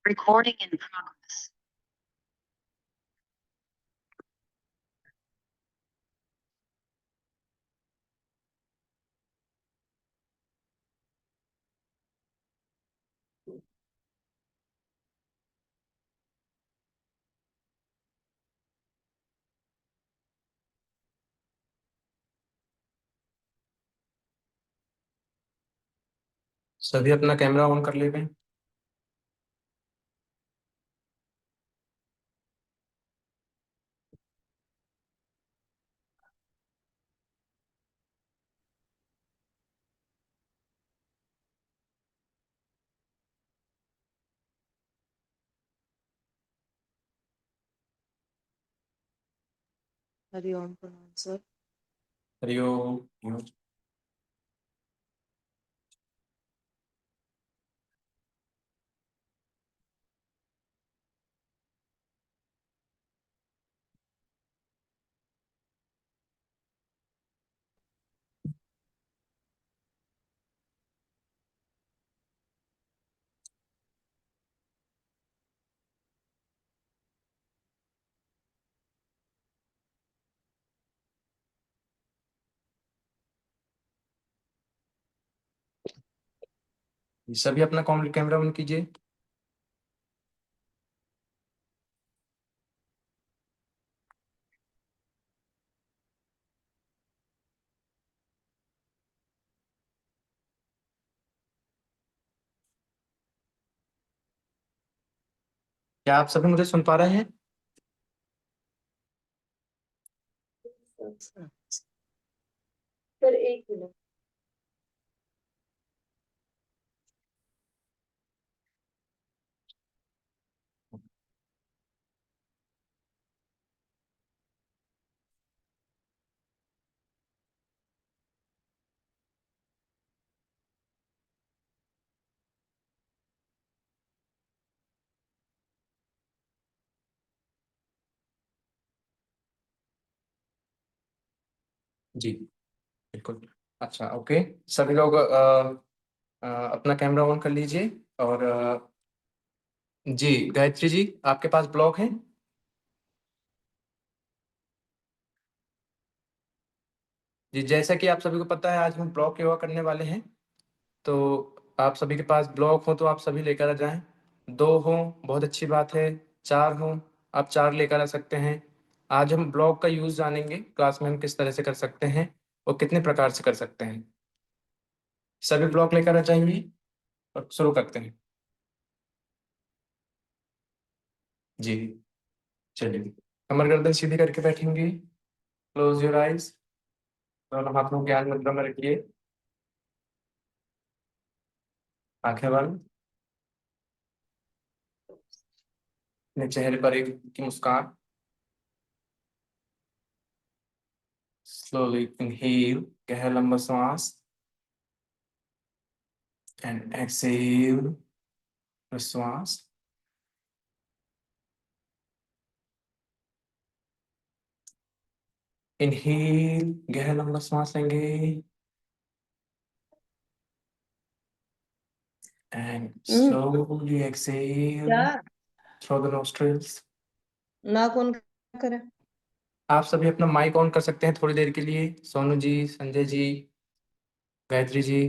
Recording in progress. सभी अपना camera on कर ले गए। हरिओम प्रणाम सर। हरिओम। सभी अपना कैमरा ऑन कीजिए। क्या आप सभी मुझे सुन पा रहे हैं? सर एक मिनट। जी बिल्कुल। अच्छा, ओके। सभी लोग अपना कैमरा ऑन कर लीजिए। और जी गायत्री जी, आपके पास ब्लॉग है? जी, जैसा कि आप सभी को पता है, आज हम ब्लॉग योगा करने वाले हैं। तो आप सभी के पास ब्लॉग हो तो आप सभी लेकर आ जाएं। 2 हो बहुत अच्छी बात है, 4 हो आप 4 लेकर आ सकते हैं। आज हम ब्लॉग का यूज़ जानेंगे, क्लास में हम किस तरह से कर सकते हैं और कितने प्रकार से कर सकते हैं। सभी ब्लॉग लेकर आ जाएंगे और शुरू करते हैं। जी चलिए, कमर गर्दन सीधी करके बैठेंगे। Close your eyes. दोनों हाथों को ज्ञान मुद्रा में रखिए। आंखें बंद। अपने चेहरे पर एक की मुस्कान। स्लोली इनहेल, गहरा लंबा सांस। एंड एक्सेल, श्वास। इनहेल, गहरा लंबा सांस लेंगे। एंड slowly exhale क्या through the nostrils. नाक ऑन करें? आप सभी अपना माइक ऑन कर सकते हैं थोड़ी देर के लिए। सोनू जी, संजय जी, गायत्री जी,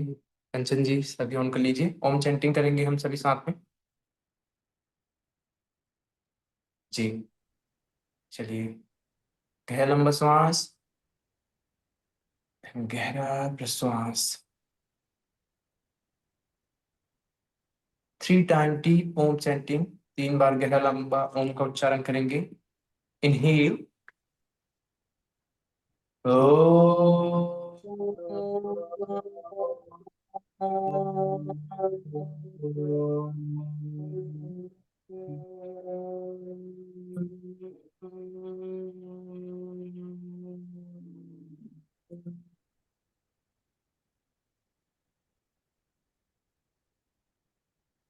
कंचन जी, सभी ऑन कर लीजिए। ओम चैंटिंग करेंगे हम सभी साथ में। जी चलिए, गहरा लंबा श्वास, गहरा प्रश्वास। 3 टाइम डीप ओम चैंटिंग। 3 बार गहरा लंबा ओम का उच्चारण करेंगे। Inhale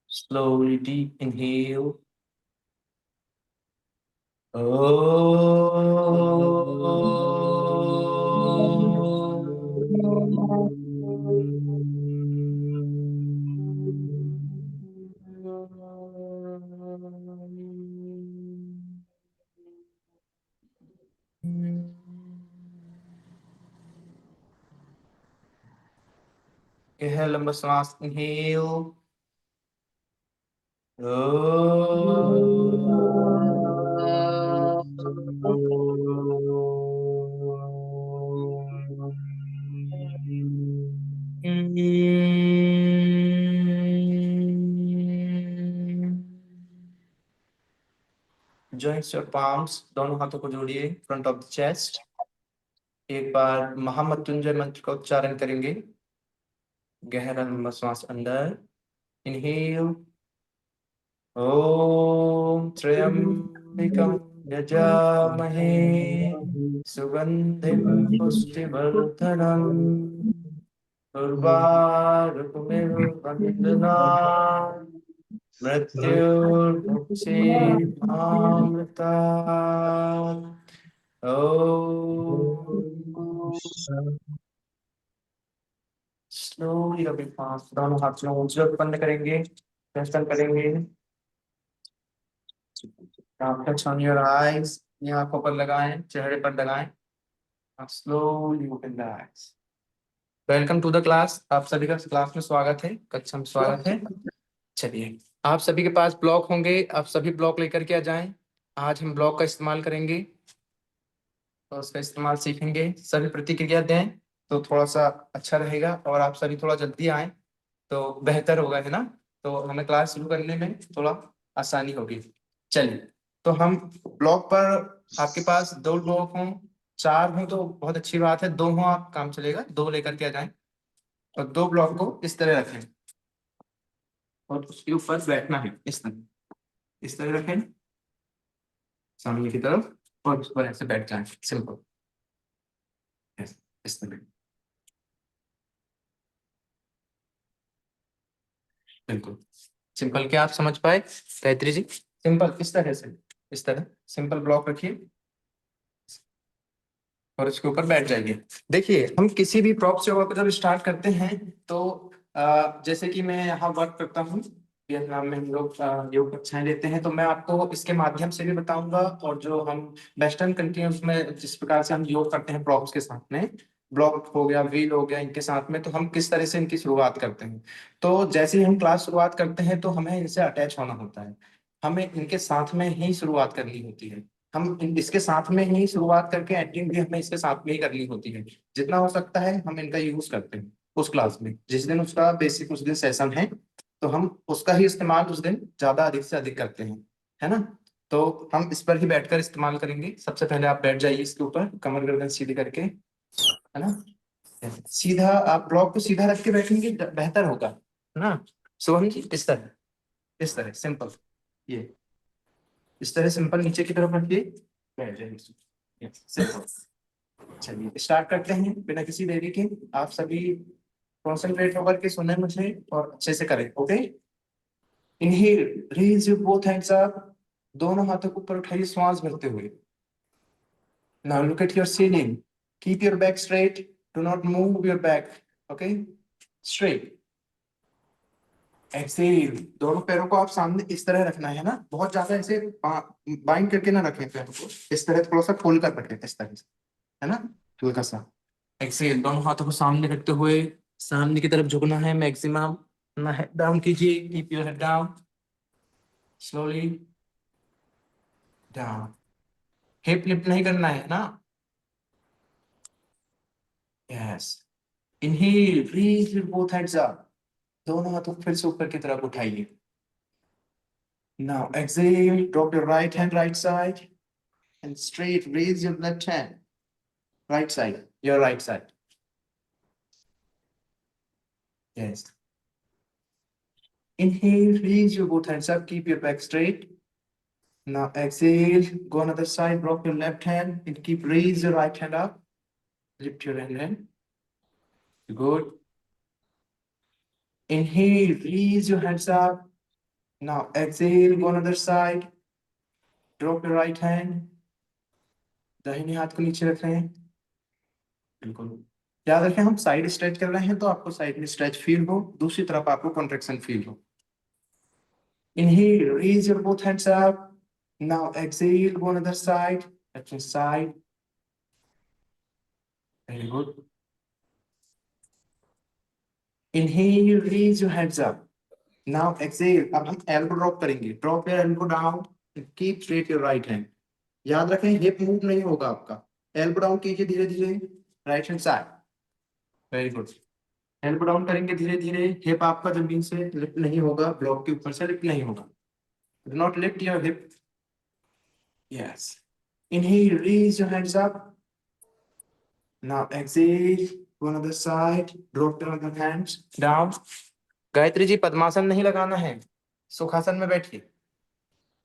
slowly deep inhale. Inhale, लंबा सांस, inhale. Joints your palms, दोनों हाथों को जोड़िए फ्रंट ऑफ द चेस्ट. एक बार महामृत्युंजय मंत्र का उच्चारण करेंगे. गहरा लंबा सांस अंदर. इनहेल. ओम त्र्यंबकं यजामहे सुगंधिं पुष्टिवर्धनम् उर्वारुकमिव बन्धनान् मृत्युर्मुक्षीमामृतात्. स्लोली रबिंग फास्ट, दोनों हाथ से ऊंचे बंद करेंगे, दर्शन करेंगे. टच ऑन योर आईज, ये आंखों पर लगाएं, चेहरे पर लगाएं. Slowly open the eyes. Welcome to the class. आप सभी का क्लास में स्वागत है, कक्षा में स्वागत है. चलिए, आप सभी के पास ब्लॉक होंगे, आप सभी ब्लॉक लेकर के आ जाएं. आज हम ब्लॉक का इस्तेमाल करेंगे तो उसका इस्तेमाल सीखेंगे. सभी प्रतिक्रिया दें तो थोड़ा सा अच्छा रहेगा, और आप सभी थोड़ा जल्दी आएं तो बेहतर होगा, है ना. तो हमें क्लास शुरू करने में थोड़ा आसानी होगी. चलिए, तो हम ब्लॉक पर, आपके पास 2 ब्लॉक हों, 4 हों तो बहुत अच्छी बात है, 2 हों आप काम चलेगा, 2 लेकर के आ जाएं. और 2 ब्लॉक को इस तरह रखें और उसके ऊपर बैठना है. इस तरह रखें सामने की तरफ, और उस पर ऐसे बैठ जाएं. सिंपल, इस तरह. बिल्कुल सिंपल. क्या आप समझ पाए गायत्री जी? सिंपल इस तरह से, इस तरह सिंपल ब्लॉक रखिए और उसके ऊपर बैठ जाइए. देखिए, हम किसी भी प्रॉप्स योगा को जब स्टार्ट करते हैं तो जैसे कि मैं यहाँ वर्क करता हूँ, वियतनाम में हम लोग योग कक्षाएं लेते हैं, तो मैं आपको इसके माध्यम से भी बताऊंगा. और जो हम वेस्टर्न कंट्रीज में जिस प्रकार से हम योग करते हैं प्रॉप्स के साथ में, ब्लॉक हो गया, व्हील हो गया, इनके साथ में, तो हम किस तरह से इनकी शुरुआत करते हैं. तो जैसे ही हम क्लास शुरुआत करते हैं तो हमें इनसे अटैच होना होता है, हमें इनके साथ में ही शुरुआत करनी होती है. हम इसके साथ में ही शुरुआत करके एंडिंग भी हमें इसके साथ में ही करनी होती है. जितना हो सकता है हम इनका यूज करते हैं उस क्लास में. जिस दिन उसका बेसिक उस दिन सेशन है तो हम उसका ही इस्तेमाल उस दिन ज्यादा अधिक से अधिक करते हैं, है ना. तो हम इस पर ही बैठकर इस्तेमाल करेंगे. सबसे पहले आप बैठ जाइए इसके ऊपर, कमर गर्दन सीधी करके, है ना. सीधा आप ब्लॉक को सीधा रख के बैठेंगे बेहतर होगा, है ना. शुभम जी, इस तरह सिंपल, ये इस तरह सिंपल नीचे की तरफ रखिए, बैठ जाइए. सिंपल. चलिए स्टार्ट करते हैं बिना किसी देरी के. आप सभी कॉन्सेंट्रेट होकर के सुने मुझे और अच्छे से करें. Okay. Inhale, raise your both hands up, दोनों हाथों को ऊपर उठाइए श्वास भरते हुए. Now look at your ceiling, keep your back straight, do not move your back. Okay, straight. Exhale, दोनों पैरों को आप सामने इस तरह रखना है ना, बहुत ज्यादा ऐसे बाइंड करके ना रखें पैरों को, इस तरह थोड़ा सा खोल कर रखें, इस तरह से, है ना, हल्का सा. एक्सेल, दोनों हाथों को सामने रखते हुए सामने की तरफ झुकना है मैक्सिमम. अपना हेड डाउन कीजिए, keep your head down, slowly down. Hip lift नहीं करना है ना. Yes. Inhale, raise your both hands up, दोनों हाथों को फिर से ऊपर की तरफ उठाइए. Now exhale, drop your right hand right side and straight raise your left hand, right side, your right side. Yes. Inhale, raise your both hands up, keep your back straight. Now exhale, go another side, drop your left hand and keep raise your right hand up, lift your hand. Good. Inhale, raise your hands up. Now exhale, go another side, drop your right hand. दाहिने हाथ को नीचे रख रहे हैं. बिल्कुल याद रखें, हम साइड स्ट्रेच कर रहे हैं तो आपको साइड में स्ट्रेच फील हो, दूसरी तरफ आपको कॉन्ट्रैक्शन फील हो. Inhale, raise your both hands up. Now exhale, go on the other side, left hand side. Very good. Inhale, raise your hands up. Now exhale. अब हम elbow drop करेंगे. Drop your elbow down and keep straight your right hand. याद रखें hip move नहीं होगा आपका. Elbow down कीजिए धीरे धीरे. Right hand side. Very good. Elbow down करेंगे धीरे धीरे. हिप आपका जमीन से लिफ्ट नहीं होगा. ब्लॉक के ऊपर से लिफ्ट नहीं होगा. Do not lift your hip. Yes. Inhale, raise your hands up. Now exhale. Go on the other side. Drop your other hands down. Gayatri ji पद्मासन नहीं लगाना है. सुखासन में बैठिए.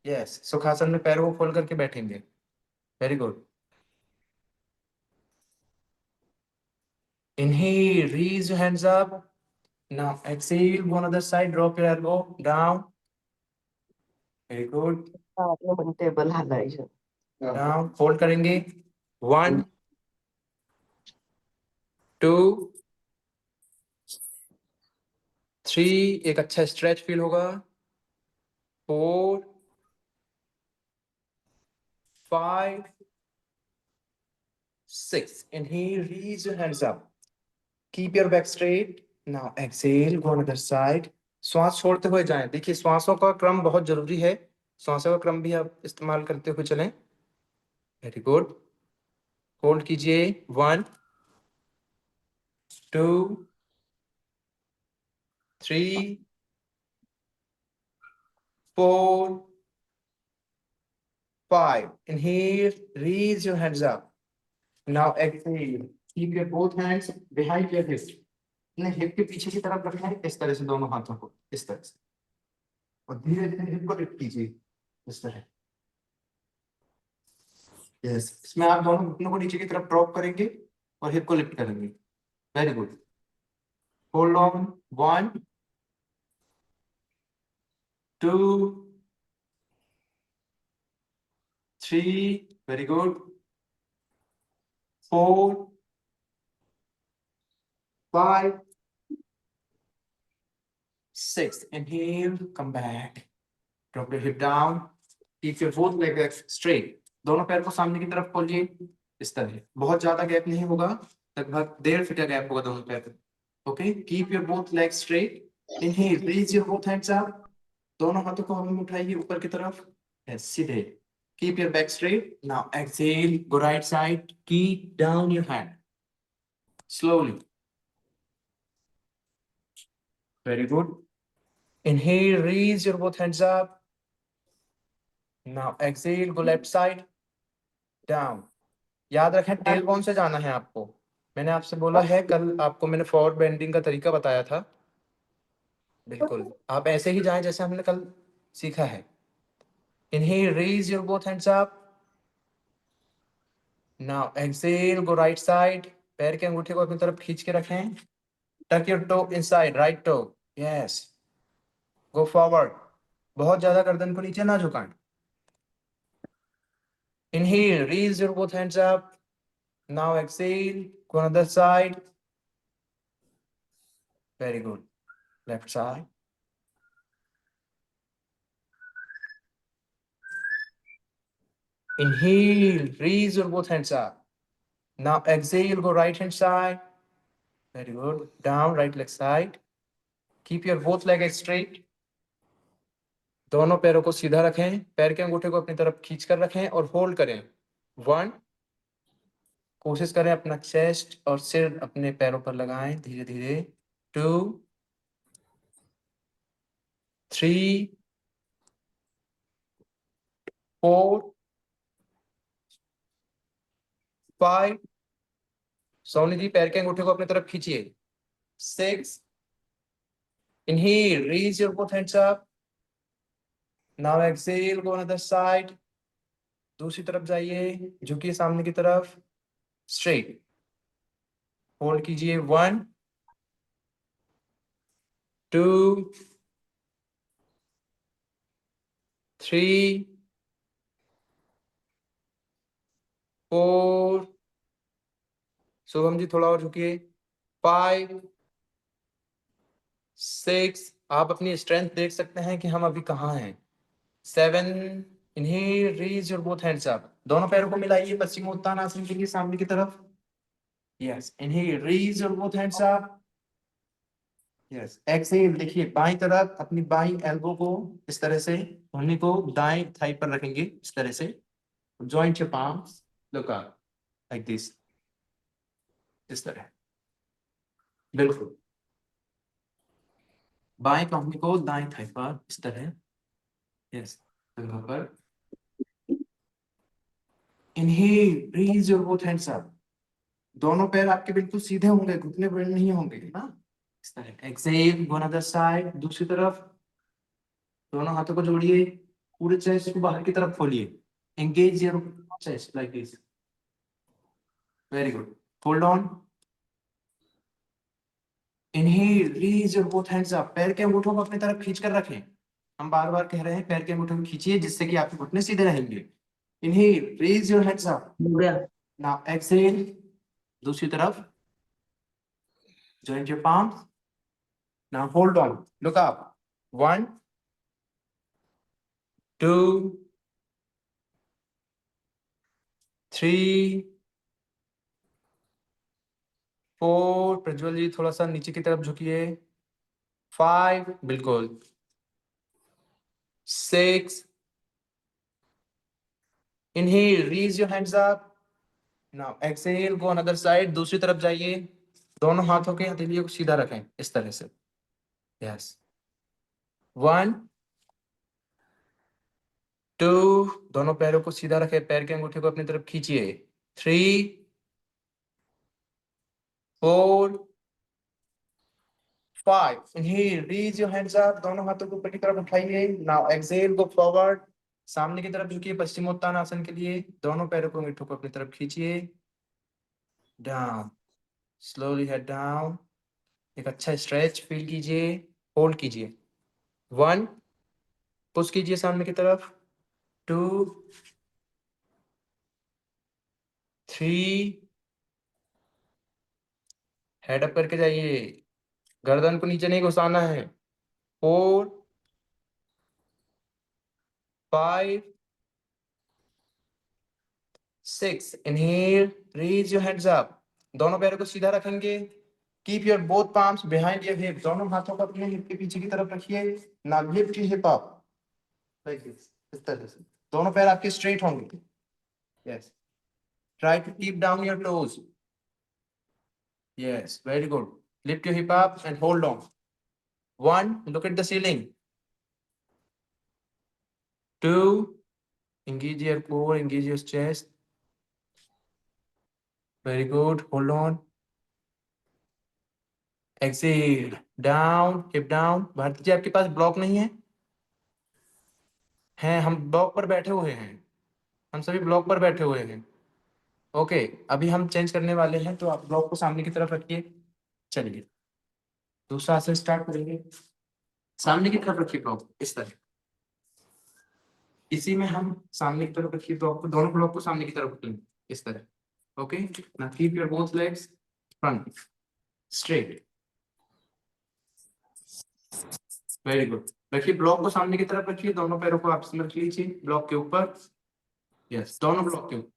यस, सुखासन में पैरों को खोल करके बैठेंगे. Very good. Inhale, raise your hands up. Now exhale, go on other side, drop your elbow down. Very good. Table हिलाइए. Down, fold करेंगे. 1, 2, 3, एक अच्छा स्ट्रेच फील होगा. 4, 5, 6. Inhale, raise your hands up. Keep your back straight. Now exhale, go on other side. श्वास छोड़ते हुए जाएं. देखिए श्वासों का क्रम बहुत जरूरी है. श्वासों का क्रम भी आप इस्तेमाल करते हुए चलें. Very good. होल्ड कीजिए. 1, 2, 3, 4, 5. Inhale, raise your hands up. Now exhale. Keep your both hands behind your hips. अपने हिप के पीछे की तरफ रखना है. इस तरह से दोनों हाथों को इस तरह से. और धीरे धीरे हिप को लिफ्ट कीजिए इस तरह. यस. इसमें आप दोनों घुटनों को नीचे की तरफ ड्रॉप करेंगे और हिप को लिफ्ट करेंगे. Very good. Hold on. 1, 2, 3. Very good. 4, 5, 6. Inhale, come back. Drop your hip down. Keep your both legs straight. दोनों पैर को सामने की तरफ खोलिए इस तरह. बहुत ज्यादा गैप नहीं होगा. लगभग 1.5 फीट का गैप होगा दोनों पैर पे. Okay. Keep your both legs straight. Inhale, raise your both hands up. दोनों हाथों को हवा में उठाइए ऊपर की तरफ. Yes, सीधे. Keep your back straight. Now exhale, go right side. Keep down your hand. Slowly. Very good. Inhale, raise your both hands up. Now exhale, go left side. Down. याद रखें टेल बोन से जाना है आपको. मैंने आपसे बोला है कल आपको मैंने फॉरवर्ड बेंडिंग का तरीका बताया था. बिल्कुल आप ऐसे ही जाएं जैसे हमने कल सीखा है. Inhale, raise your both hands up. Now exhale, go right side. पैर के अंगूठे को अपनी तरफ खींच के रखें. Tuck your toe inside, right toe. Yes. Go forward. बहुत ज्यादा गर्दन को नीचे ना झुकाएं. Inhale, raise your both hands up. Now exhale, go on the other side. Very good. Left side. Inhale, raise your both hands up. Now exhale, go right hand side. Very good. Down, right leg side. Keep your both legs straight. दोनों पैरों को सीधा रखें. पैर के अंगूठे को अपनी तरफ खींच कर रखें और होल्ड करें. 1. कोशिश करें अपना चेस्ट और सिर अपने पैरों पर लगाएं धीरे धीरे. 2, 3, 4, 5. सोनी जी पैर के अंगूठे को अपनी तरफ खींचिए. 6. Inhale, raise your both hands up. Now exhale, go on other side. दूसरी तरफ जाइए. झुकिए सामने की तरफ. Straight. होल्ड कीजिए. 1, 2, 3, 4. शुभम जी थोड़ा और झुकिए. 5, 6. आप अपनी स्ट्रेंथ देख सकते हैं कि हम अभी कहाँ हैं. 7. Inhale, raise your both hands up. दोनों पैरों को मिलाइए पश्चिमोत्तानासन के लिए सामने की तरफ. Yes. Inhale, raise your both hands up. Yes, exhale देखिए बाईं तरफ अपनी बाईं एल्बो को इस तरह से, घुटने को दाएं थाई पर रखेंगे इस तरह से, joint your palms, look up like this, इस तरह, बिल्कुल बाएं घुटने को दाएं थाई पर इस तरह, यस, जगह पर। Inhale, raise your both hands up, दोनों पैर आपके बिल्कुल सीधे होंगे, घुटने बड़े नहीं होंगे ना, इस तरह। एक्सेल, गो अनदर साइड, दूसरी तरफ, दोनों हाथों को जोड़िए, पूरे चेस्ट को बाहर की तरफ खोलिए, engage your chest like this, very good, hold on, inhale, raise your both hands up, पैर के अंगूठों को अपनी तरफ खींच कर रखें, हम बार बार कह रहे हैं पैर के अंगूठों को खींचिए जिससे कि आपके घुटने सीधे रहेंगे। Inhale, raise your hands up, now exhale, दूसरी तरफ, joint your palms, now hold on, look up, 1 2 3 4, Prajwal जी थोड़ा सा नीचे की तरफ झुकिए, 5, बिल्कुल, 6, inhale, raise your hands up, now exhale, go another side, दूसरी तरफ जाइए, दोनों हाथों के हथेलियों को सीधा रखें इस तरह से, यस, 1 2, दोनों पैरों को सीधा रखें, पैर के अंगूठे को अपनी तरफ खींचिए, 3 4 5, inhale, raise your hands up, दोनों हाथों को ऊपर की तरफ उठाइए, now exhale, go forward, सामने की तरफ झुकिए पश्चिमोत्तानासन के लिए, दोनों पैरों को अंगूठों को अपनी तरफ खींचिए, down, slowly head down, एक अच्छा स्ट्रेच फील कीजिए, होल्ड कीजिए, 1, पुश कीजिए सामने की तरफ, 2 3, हेड अप करके जाइए, गर्दन को नीचे नहीं घुसाना है, 4 5 6, inhale, raise your hands up, दोनों पैरों को सीधा रखेंगे, keep your both palms behind your hip, दोनों हाथों को अपने हिप के पीछे की तरफ रखिए, now lift your hip up like this, इस तरह से, दोनों पैर आपके स्ट्रेट होंगे, yes, try to keep down your toes, yes, very good, lift your hip up and hold on, 1, look at the ceiling, 2, engage your core, engage your chest, very good, hold on, exhale, down, hip down, Bharti ji आपके पास block नहीं है? हैं, हम block पर बैठे हुए हैं, हम सभी ब्लॉक पर बैठे हुए हैं, ओके, अभी हम चेंज करने वाले हैं, तो आप ब्लॉक को सामने की तरफ रखिए, चलिए दूसरा आसन स्टार्ट करेंगे, सामने की तरफ रखिए ब्लॉक इस तरह, इसी में हम सामने की तरफ रखिए ब्लॉक को, दोनों ब्लॉक को सामने की तरफ रखेंगे इस तरह, okay, now keep your both legs front straight, very good, रखिए ब्लॉक को सामने की तरफ रखिए, दोनों पैरों को आपस में रख लीजिए ब्लॉक के ऊपर, यस, दोनों ब्लॉक के ऊपर,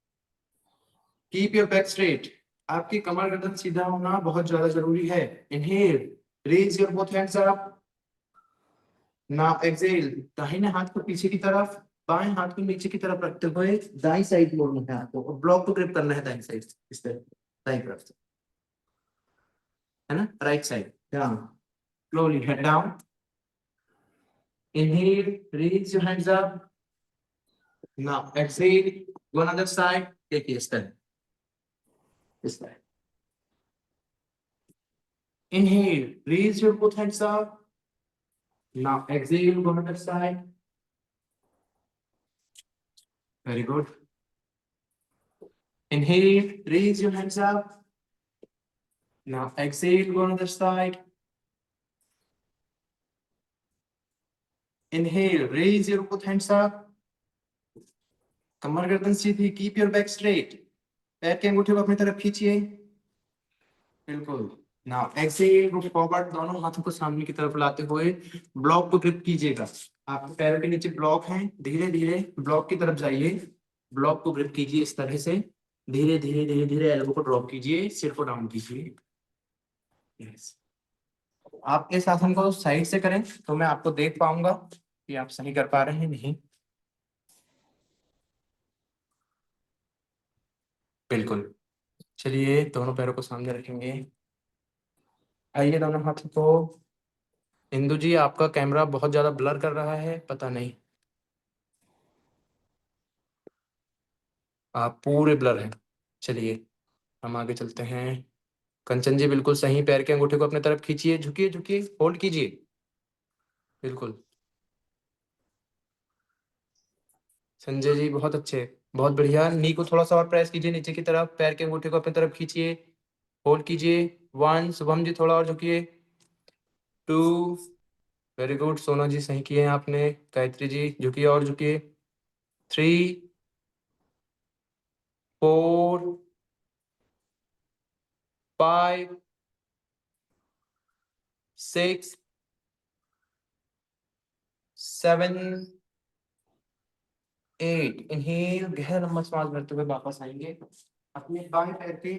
कीप योर बैक स्ट्रेट, आपकी कमर गर्दन सीधा होना बहुत ज्यादा जरूरी है, inhale, raise your both hands up, now exhale, दाहिने हाथ को पीछे की तरफ, बाएं हाथ को नीचे की तरफ रखते हुए दाईं साइड मोड़ना है आपको, और ब्लॉक को ग्रिप करना है दाईं साइड इस तरह, दाईं तरफ से, है ना, right side, down, slowly head down, inhale, raise your hands up, now exhale, go another side, take a step this side, inhale, raise your both hands up, now exhale, go another side, very good, inhale, raise your hands up, now exhale, go another side, inhale, raise your both hands up, कमर गर्दन सीधी, keep your back straight, पैर के अंगूठे को अपनी तरफ खींचिए, बिल्कुल, now exhale, go forward, दोनों हाथों को सामने की तरफ लाते हुए ब्लॉक को ग्रिप कीजिएगा, आपके पैरों के नीचे ब्लॉक हैं, धीरे धीरे ब्लॉक की तरफ जाइए, ब्लॉक को ग्रिप कीजिए इस तरह से, धीरे धीरे धीरे धीरे एल्बो को ड्रॉप कीजिए, सिर को डाउन कीजिए, यस, आप इस आसन को साइड से करें तो मैं आपको देख पाऊंगा कि आप सही कर पा रहे हैं नहीं। बिल्कुल। चलिए दोनों पैरों को सामने रखेंगे। आइए दोनों हाथों को। इंदु जी आपका कैमरा बहुत ज्यादा ब्लर कर रहा है, पता नहीं, आप पूरे ब्लर हैं। चलिए हम आगे चलते हैं। कंचन जी बिल्कुल सही, पैर के अंगूठे को अपने तरफ खींचिए, झुकिए झुकिए, होल्ड कीजिए। बिल्कुल। संजय जी बहुत अच्छे, बहुत बढ़िया। नी को थोड़ा सा और प्रेस कीजिए नीचे की तरफ, पैर के अंगूठे को अपनी तरफ खींचिए, होल्ड कीजिए। 1, शुभम जी थोड़ा और झुकिए। 2, वेरी गुड, सोना जी सही किए हैं आपने। गायत्री जी झुकिए और झुकिए। 3, 4, 5, 6, 7, 8। इनहेल, गहरा लंबा सांस भरते हुए वापस आएंगे। अपने बाएं पैर के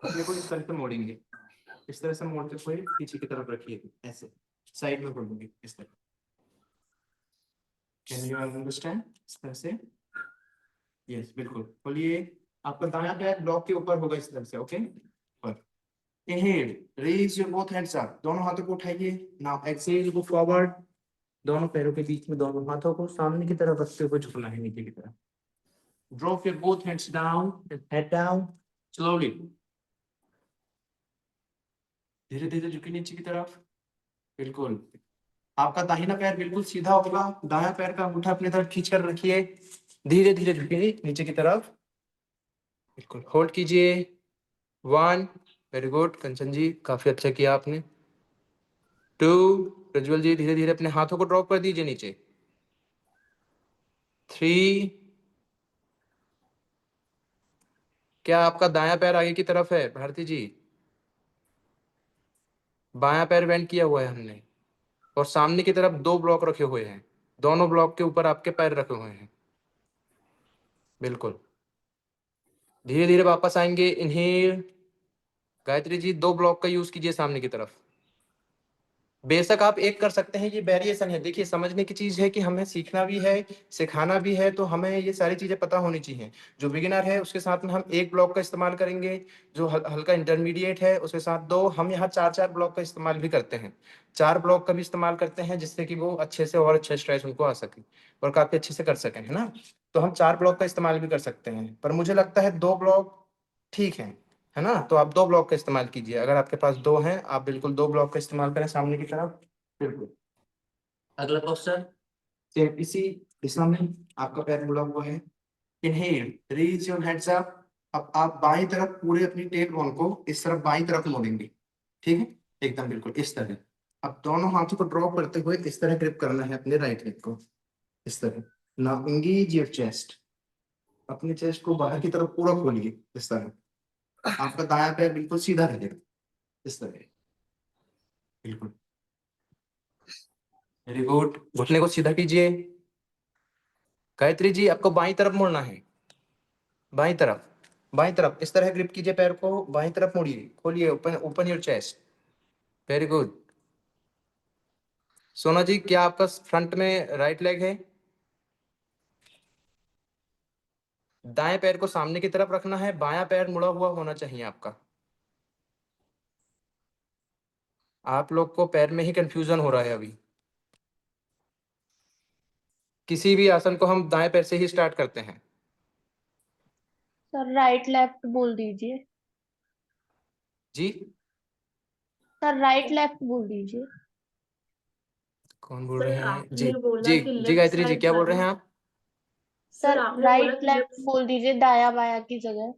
अपने को इस तरह से मोड़ेंगे, इस तरह से मोड़ते हुए पीछे की तरफ रखिए, ऐसे साइड में मोड़ेंगे इस तरह। Can you understand? इस तरह से, यस बिल्कुल। बोलिए, आपका दायां पैर ब्लॉक के ऊपर होगा इस तरह से, ओके। पर inhale, raise your both hands up, दोनों हाथों को उठाइए। Now exhale, go forward. दोनों पैरों के बीच में दोनों हाथों को सामने की तरफ रखते हुए झुकना है नीचे की तरफ। Drop your both hands down, head down, slowly. धीरे धीरे झुकी नीचे की तरफ। बिल्कुल। आपका दाहिना पैर बिल्कुल सीधा होगा, दायां पैर का अंगूठा अपनी तरफ खींच कर रखिए। धीरे धीरे झुकिए नीचे की तरफ। बिल्कुल, होल्ड कीजिए। 1, वेरी गुड, कंचन जी काफी अच्छा किया आपने। 2, प्रज्वल जी धीरे धीरे अपने हाथों को ड्रॉप कर दीजिए नीचे। 3, क्या आपका दायां पैर आगे की तरफ है भारती जी? बायां पैर बेंड किया हुआ है हमने, और सामने की तरफ 2 ब्लॉक रखे हुए हैं, दोनों ब्लॉक के ऊपर आपके पैर रखे हुए हैं। बिल्कुल, धीरे धीरे वापस आएंगे। इनहेल, गायत्री जी 2 ब्लॉक का यूज कीजिए सामने की तरफ। बेशक आप एक कर सकते हैं, ये वेरिएशन है। देखिए समझने की चीज है कि हमें सीखना भी है, सिखाना भी है, तो हमें ये सारी चीजें पता होनी चाहिए। जो बिगिनर है उसके साथ में हम 1 ब्लॉक का इस्तेमाल करेंगे, जो हल्का इंटरमीडिएट है उसके साथ 2। हम यहाँ 4-4 ब्लॉक का इस्तेमाल भी करते हैं, 4 ब्लॉक का भी इस्तेमाल करते हैं, जिससे कि वो अच्छे से और अच्छे स्ट्रेच उनको आ सके और काफी अच्छे से कर सकें, है ना। तो हम 4 ब्लॉक का इस्तेमाल भी कर सकते हैं, पर मुझे लगता है 2 ब्लॉक ठीक है ना। तो आप 2 ब्लॉक का इस्तेमाल कीजिए, अगर आपके पास 2 हैं आप बिल्कुल 2 ब्लॉक का इस्तेमाल करें सामने की तरफ। बिल्कुल। अगला क्वेश्चन, सेम इसी दिशा में आपका पैर मुड़ा हुआ है। Inhale, raise your hands up. अब आप बाईं तरफ पूरे अपनी टेल बोन को इस तरफ बाईं तरफ मोड़ेंगे, ठीक है, एकदम बिल्कुल इस तरह। अब दोनों हाथों को ड्रॉप करते हुए इस तरह ग्रिप करना है अपने राइट लेग को, इस तरह। नाउ एंगेज योर चेस्ट, अपने चेस्ट को बाहर की तरफ पूरा खोलिए इस तरह। आपका दायां पैर बिल्कुल सीधा रहेगा इस तरह। बिल्कुल, वेरी गुड। घुटने को सीधा कीजिए। गायत्री जी आपको बाईं तरफ मुड़ना है, बाईं तरफ, बाईं तरफ इस तरह ग्रिप कीजिए, पैर को बाईं तरफ मोड़िए, खोलिए, open open your chest. Very good. सोना जी क्या आपका फ्रंट में राइट लेग है? दाएं पैर को सामने की तरफ रखना है, बायां पैर मुड़ा हुआ होना चाहिए आपका। आप लोग को पैर में ही कंफ्यूजन हो रहा है अभी। किसी भी आसन को हम दाएं पैर से ही स्टार्ट करते हैं। सर राइट लेफ्ट बोल दीजिए। जी सर राइट लेफ्ट बोल दीजिए। कौन बोल सर रहे हैं? जी आपने बोला जी कि जी लेफ्ट गायत्री जी साइड क्या बोल रहे हैं बैंड। आप? सर आपने बोला राइट कि लेफ्ट बोल दीजिए, दाया बाया की जगह।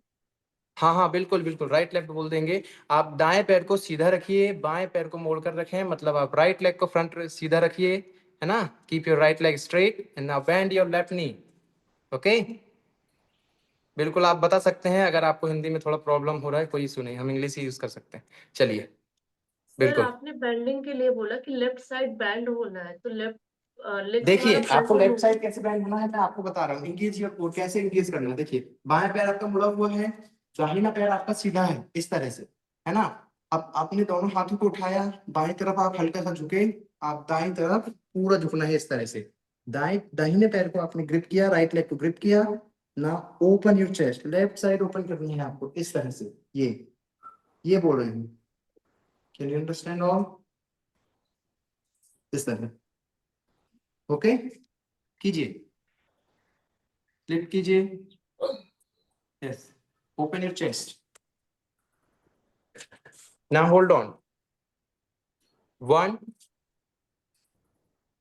हाँ हाँ बिल्कुल बिल्कुल, राइट लेफ्ट बोल देंगे। आप दाएं पैर को सीधा रखिए, बाएं पैर को मोड़ कर रखें, मतलब आप राइट लेग को फ्रंट सीधा रखिए, है ना। Keep your right leg straight and now bend your left knee. Okay, बिल्कुल आप बता सकते हैं अगर आपको हिंदी में थोड़ा प्रॉब्लम हो रहा है, कोई इशू नहीं, हम इंग्लिश ही यूज कर सकते हैं। चलिए सर बिल्कुल। आपने बेंडिंग के लिए बोला कि लेफ्ट साइड बैंड होना है, तो लेफ्ट लेग्स देखिए हमारा फ्रंट आपको में लेफ्ट साइड कैसे बैंड होना है मैं आपको बता रहा हूँ। इंगेज योर कोर, कैसे इंगेज करना है। देखिए बाएं पैर आपका मुड़ा हुआ है, दाहिना पैर आपका सीधा है इस तरह से, है ना। अब आपने दोनों हाथों को उठाया, बाएं तरफ आप हल्का सा झुके, आप दाएं तरफ पूरा झुकना है इस तरह से। दाहिने पैर को आपने ग्रिप किया, राइट लेग को ग्रिप किया ना, open your chest, left side open करनी है आपको इस तरह से। ये बोल रहे हैं, कैन यू अंडरस्टैंड ऑल? इस तरह, ओके, कीजिए, लिफ्ट कीजिए, yes, open your chest, now hold on. 1,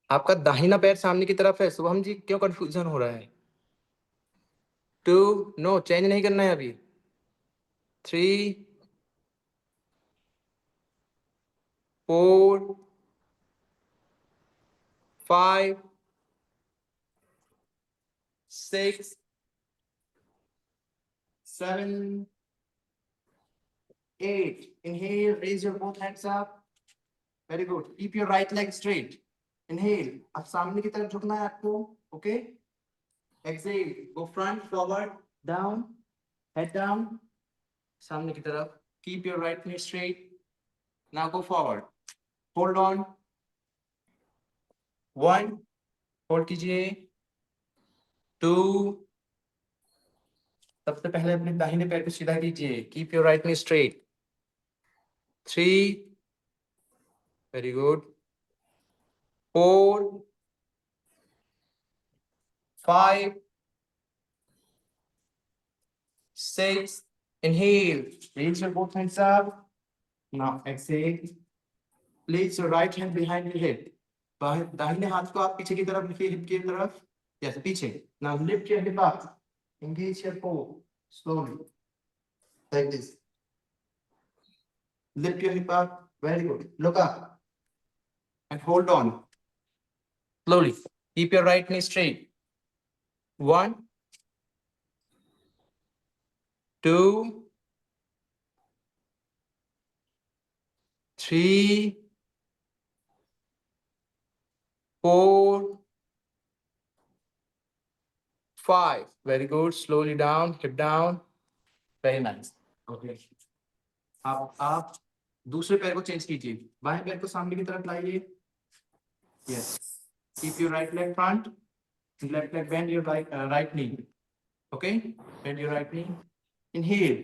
आपका दाहिना पैर सामने की तरफ है। शुभम जी क्यों कंफ्यूजन हो रहा है? 2, नो चेंज नहीं करना है अभी। 3, 4, 5, 6, 7, 8. Inhale, raise your both hands up. Very good. Keep your right leg straight. Inhale. अब सामने की तरफ झुकना है आपको, okay? Exhale. Go front, forward, down, head down. सामने की तरफ. Keep your right knee straight. Now go forward. Hold on. 1, hold कीजिए। 2, सबसे पहले अपने दाहिने पैर को सीधा कीजिए। Keep your right knee straight. 3, very good. 4, 5, 6. Inhale. Raise your both hands up. Now exhale. Place your right hand behind your hip. दाहिने हाथ को आप पीछे की तरफ रखिए, हिप की तरफ, yes, पीछे. Now lift your hip up. Engage your core slowly, like this. Lift your hip up. Very good. Look up and hold on. Slowly. Keep your right knee straight. 1, 2, 3, 4, 5. Very good. Slowly down, hip down. Very nice. Okay. आप दूसरे पैर को change कीजिए, बाएं पैर को सामने की तरफ लाइए। Yes. Keep your right leg front, left leg bend your right knee. Okay? Bend your right knee. Inhale.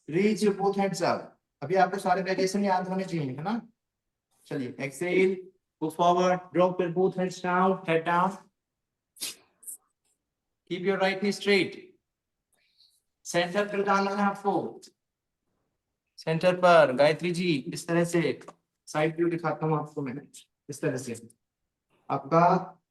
Raise your both hands up. अभी आपको सारे वेरिएशन याद होने चाहिए, है ना? चलिए, exhale, go forward, drop your both hands down, head down. Keep your right knee straight. Centre पर जाना है आपको, सेंटर पर। गायत्री जी इस तरह से, साइड व्यू दिखाता हूँ आपको मैंने, इस तरह से। आपका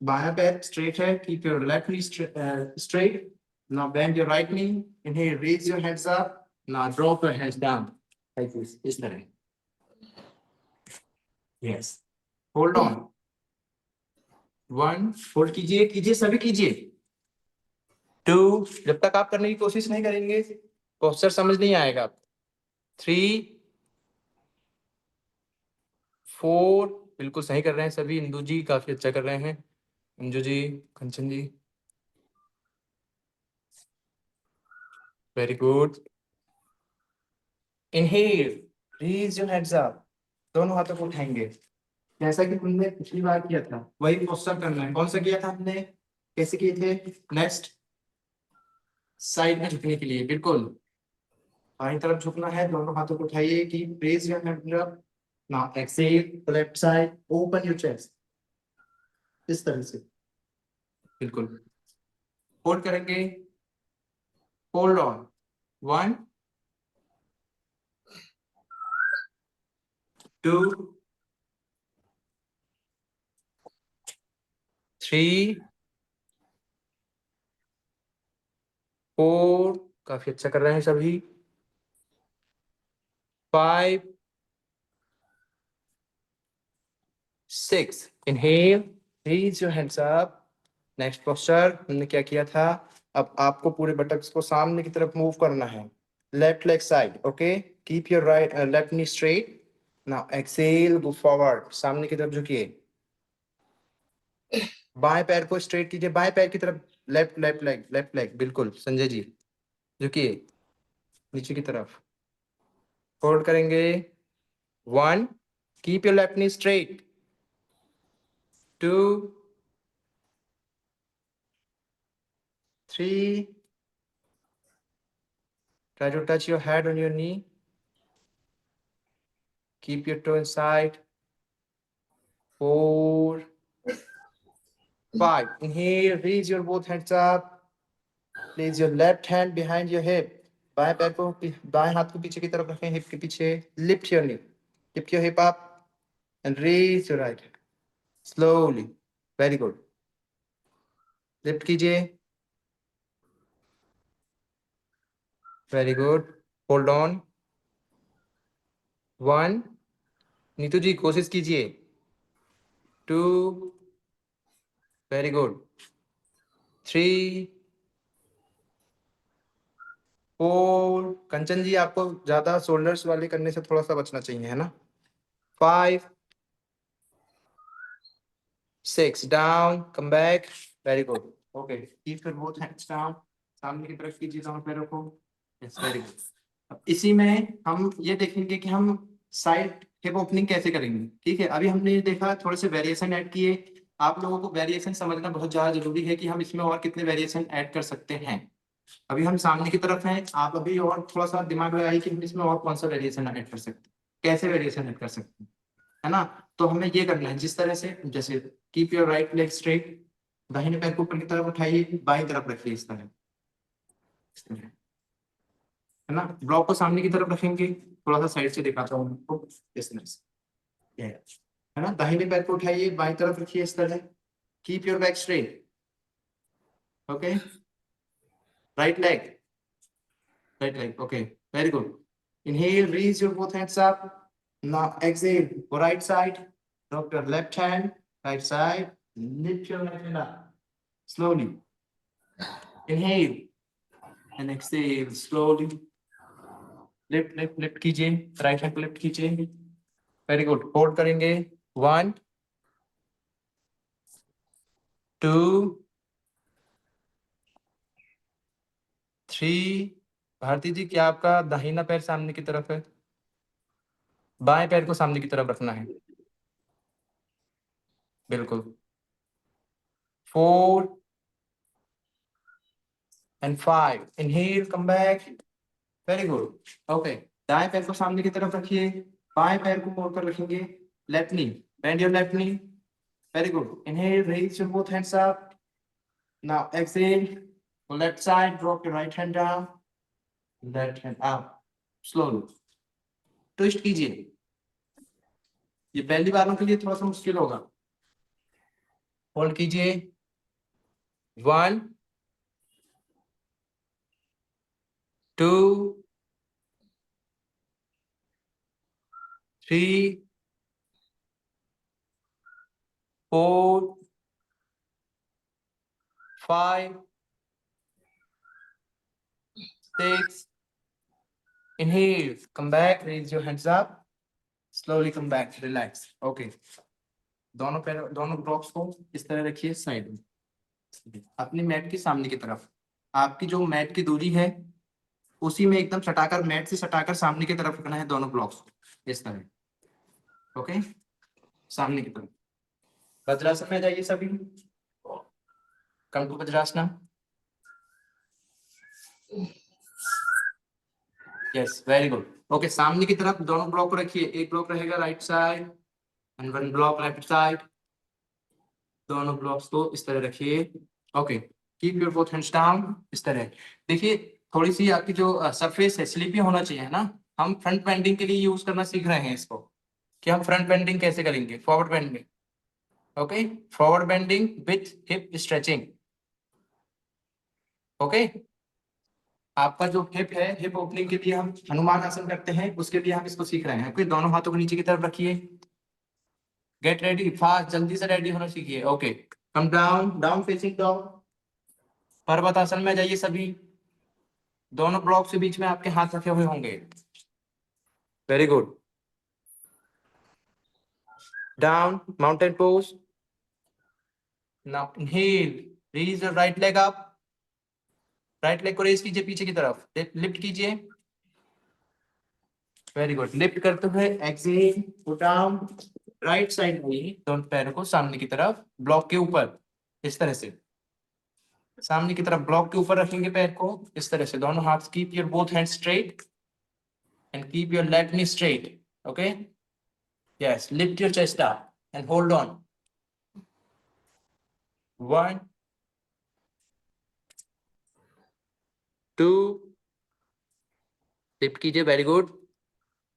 बायां पैर स्ट्रेट है, keep your left knee straight. Now bend your right knee, inhale, raise your hands up, now drop your hands down like this, इस तरह। Yes, hold on. 1, होल्ड कीजिए, कीजिए, सभी कीजिए। 2, जब तक आप करने की कोशिश नहीं करेंगे पोस्चर समझ नहीं आएगा। 3, 4, बिल्कुल सही कर रहे हैं सभी। इंदु जी काफी अच्छा कर रहे हैं, Anju ji, Kanchan ji, very good. Inhale, raise your heads up, दोनों हाथों को उठाएंगे जैसा कि तुमने पिछली बार किया था, वही पोस्चर करना है। कौन सा किया था हमने, कैसे किए थे? नेक्स्ट साइड में झुकने के लिए, बिल्कुल बाईं तरफ झुकना है, दोनों हाथों को उठाइए कि raise your hand up. Now exhale, left side, open your chest, इस तरह से, बिल्कुल। होल्ड करेंगे, होल्ड ऑन। 1, 2, 3, 4, काफी अच्छा कर रहे हैं सभी। 5, 6, inhale, raise your hands up. Next posture हमने क्या किया था, अब आपको पूरे बटक्स को सामने की तरफ मूव करना है, left leg side, okay? Keep your right left knee straight. Now exhale, go forward, सामने की तरफ झुकिए। बाएं पैर को स्ट्रेट कीजिए, बाएं पैर की तरफ, लेफ्ट लेग, बिल्कुल संजय जी, झुकिए नीचे की तरफ। होल्ड करेंगे, 1, keep your left knee straight. 2, 3, try to touch your head on your knee. Keep your toe inside. 4, 5. Inhale, raise your both hands up. Place your left hand behind your hip. बाएं पैर को बाएं हाथ को पीछे की तरफ रखें, हिप के पीछे. Lift your knee. Lift your hip up and raise your right hand. Slowly. Very good. Lift कीजिए. Very good. Hold on. 1. Neetu जी कोशिश कीजिए. 2. Very good. 3, 4. कंचन जी आपको ज्यादा शोल्डर्स वाले करने से थोड़ा सा बचना चाहिए, है ना. 5, 6. Down. Come back. Very good. Okay. Keep your both hands down. सामने की तरफ कीजिए दोनों पैरों को. Yes, very good. अब इसी में हम ये देखेंगे कि हम साइड हिप ओपनिंग कैसे करेंगे. ठीक है, अभी हमने ये देखा, थोड़े से वेरिएशन ऐड किए. आप लोगों को वेरिएशन समझना बहुत ज्यादा जरूरी है कि हम इसमें और कितने वेरिएशन ऐड कर सकते हैं. अभी हम सामने की तरफ हैं, आप अभी और थोड़ा सा दिमाग लगाइए कि हम इसमें और कौन सा वेरिएशन ऐड कर सकते हैं, कैसे वेरिएशन ऐड कर सकते हैं, है ना. तो हमें ये करना है जिस तरह से, जैसे keep your right leg straight. दाहिने पैर को ऊपर की तरफ उठाइए, बाईं तरफ रखिए इस तरह, है ना. ब्लॉक को सामने की तरफ रखेंगे. थोड़ा सा साइड से दिखाता हूँ आपको. इस तरह से, है ना. दाहिने पैर को उठाइए, बाईं तरफ रखिए इस तरह. Keep your back straight. Okay. Right leg. Right leg. Okay. Very good. Inhale, raise your both hands up. Now exhale. For right side. Drop your left hand. Right side. Lift your right hand up. Slowly. Inhale. And exhale. Slowly. Lift, lift, lift कीजिए. Right hand को lift कीजिए. Very good. Hold करेंगे. 1, 2, 3. भारती जी, क्या आपका दाहिना पैर सामने की तरफ है? बाएं पैर को सामने की तरफ रखना है. बिल्कुल. 4 and 5. Inhale, come back. Very good. Okay. दाएं पैर को सामने की तरफ रखिए, बाएं पैर को मोड़ कर रखेंगे. Left knee. Bend your left knee. Very good. Inhale, raise your both hands up. Now exhale. For left side, drop your right hand down. Left hand up. Slowly. Twist कीजिए. ये पहली बारों के लिए थोड़ा सा मुश्किल होगा. होल्ड कीजिए. 1, 2, 3, 4, 5, 6. Inhale, come back, raise your hands up. Slowly come back, relax. Okay. दोनों पैर, दोनों ब्लॉक्स को इस तरह रखिए साइड में, अपनी मैट के सामने की तरफ. आपकी जो मैट की दूरी है उसी में एकदम सटाकर, मैट से सटाकर सामने की तरफ रखना है दोनों ब्लॉक्स को इस तरह. ओके. सामने की तरफ. वज्रासन में जाइए सभी. Come to Vajrasana. Yes, very good. Okay. सामने की तरफ दोनों ब्लॉक को रखिए. एक ब्लॉक रहेगा right side and 1 block left side. दोनों ब्लॉक्स को इस तरह रखिए. Okay. Keep your both hands down. इस तरह देखिए, थोड़ी सी आपकी जो सरफेस है स्लिपी होना चाहिए, है ना. हम फ्रंट बेंडिंग के लिए यूज करना सीख रहे हैं इसको, कि हम फ्रंट बेंडिंग कैसे करेंगे. Forward bending. Okay. Forward bending with hip stretching. Okay. आपका जो हिप है, हिप ओपनिंग के लिए हम हनुमान आसन करते हैं, उसके लिए हम इसको सीख रहे हैं. ओके. दोनों हाथों को नीचे की तरफ रखिए. Get ready. फास्ट, जल्दी से रेडी होना सीखिए. Okay. Come down, down facing down. पर्वत आसन में जाइए सभी. दोनों ब्लॉक के बीच में आपके हाथ रखे हुए होंगे. Very good. Down, mountain pose. Now inhale, raise your right leg up. Right leg को रेज कीजिए पीछे की तरफ, लिफ्ट कीजिए. Very good. लिफ्ट करते हुए exhale, put down, right side में दोनों पैरों को सामने की तरफ ब्लॉक के ऊपर, इस तरह से सामने की तरफ ब्लॉक के ऊपर रखेंगे पैर को, इस तरह से दोनों हाथ। Keep your both hand straight and keep your left knee straight, okay. Yes, lift your chest up and hold on. 1 2, lift कीजिए, वेरी गुड।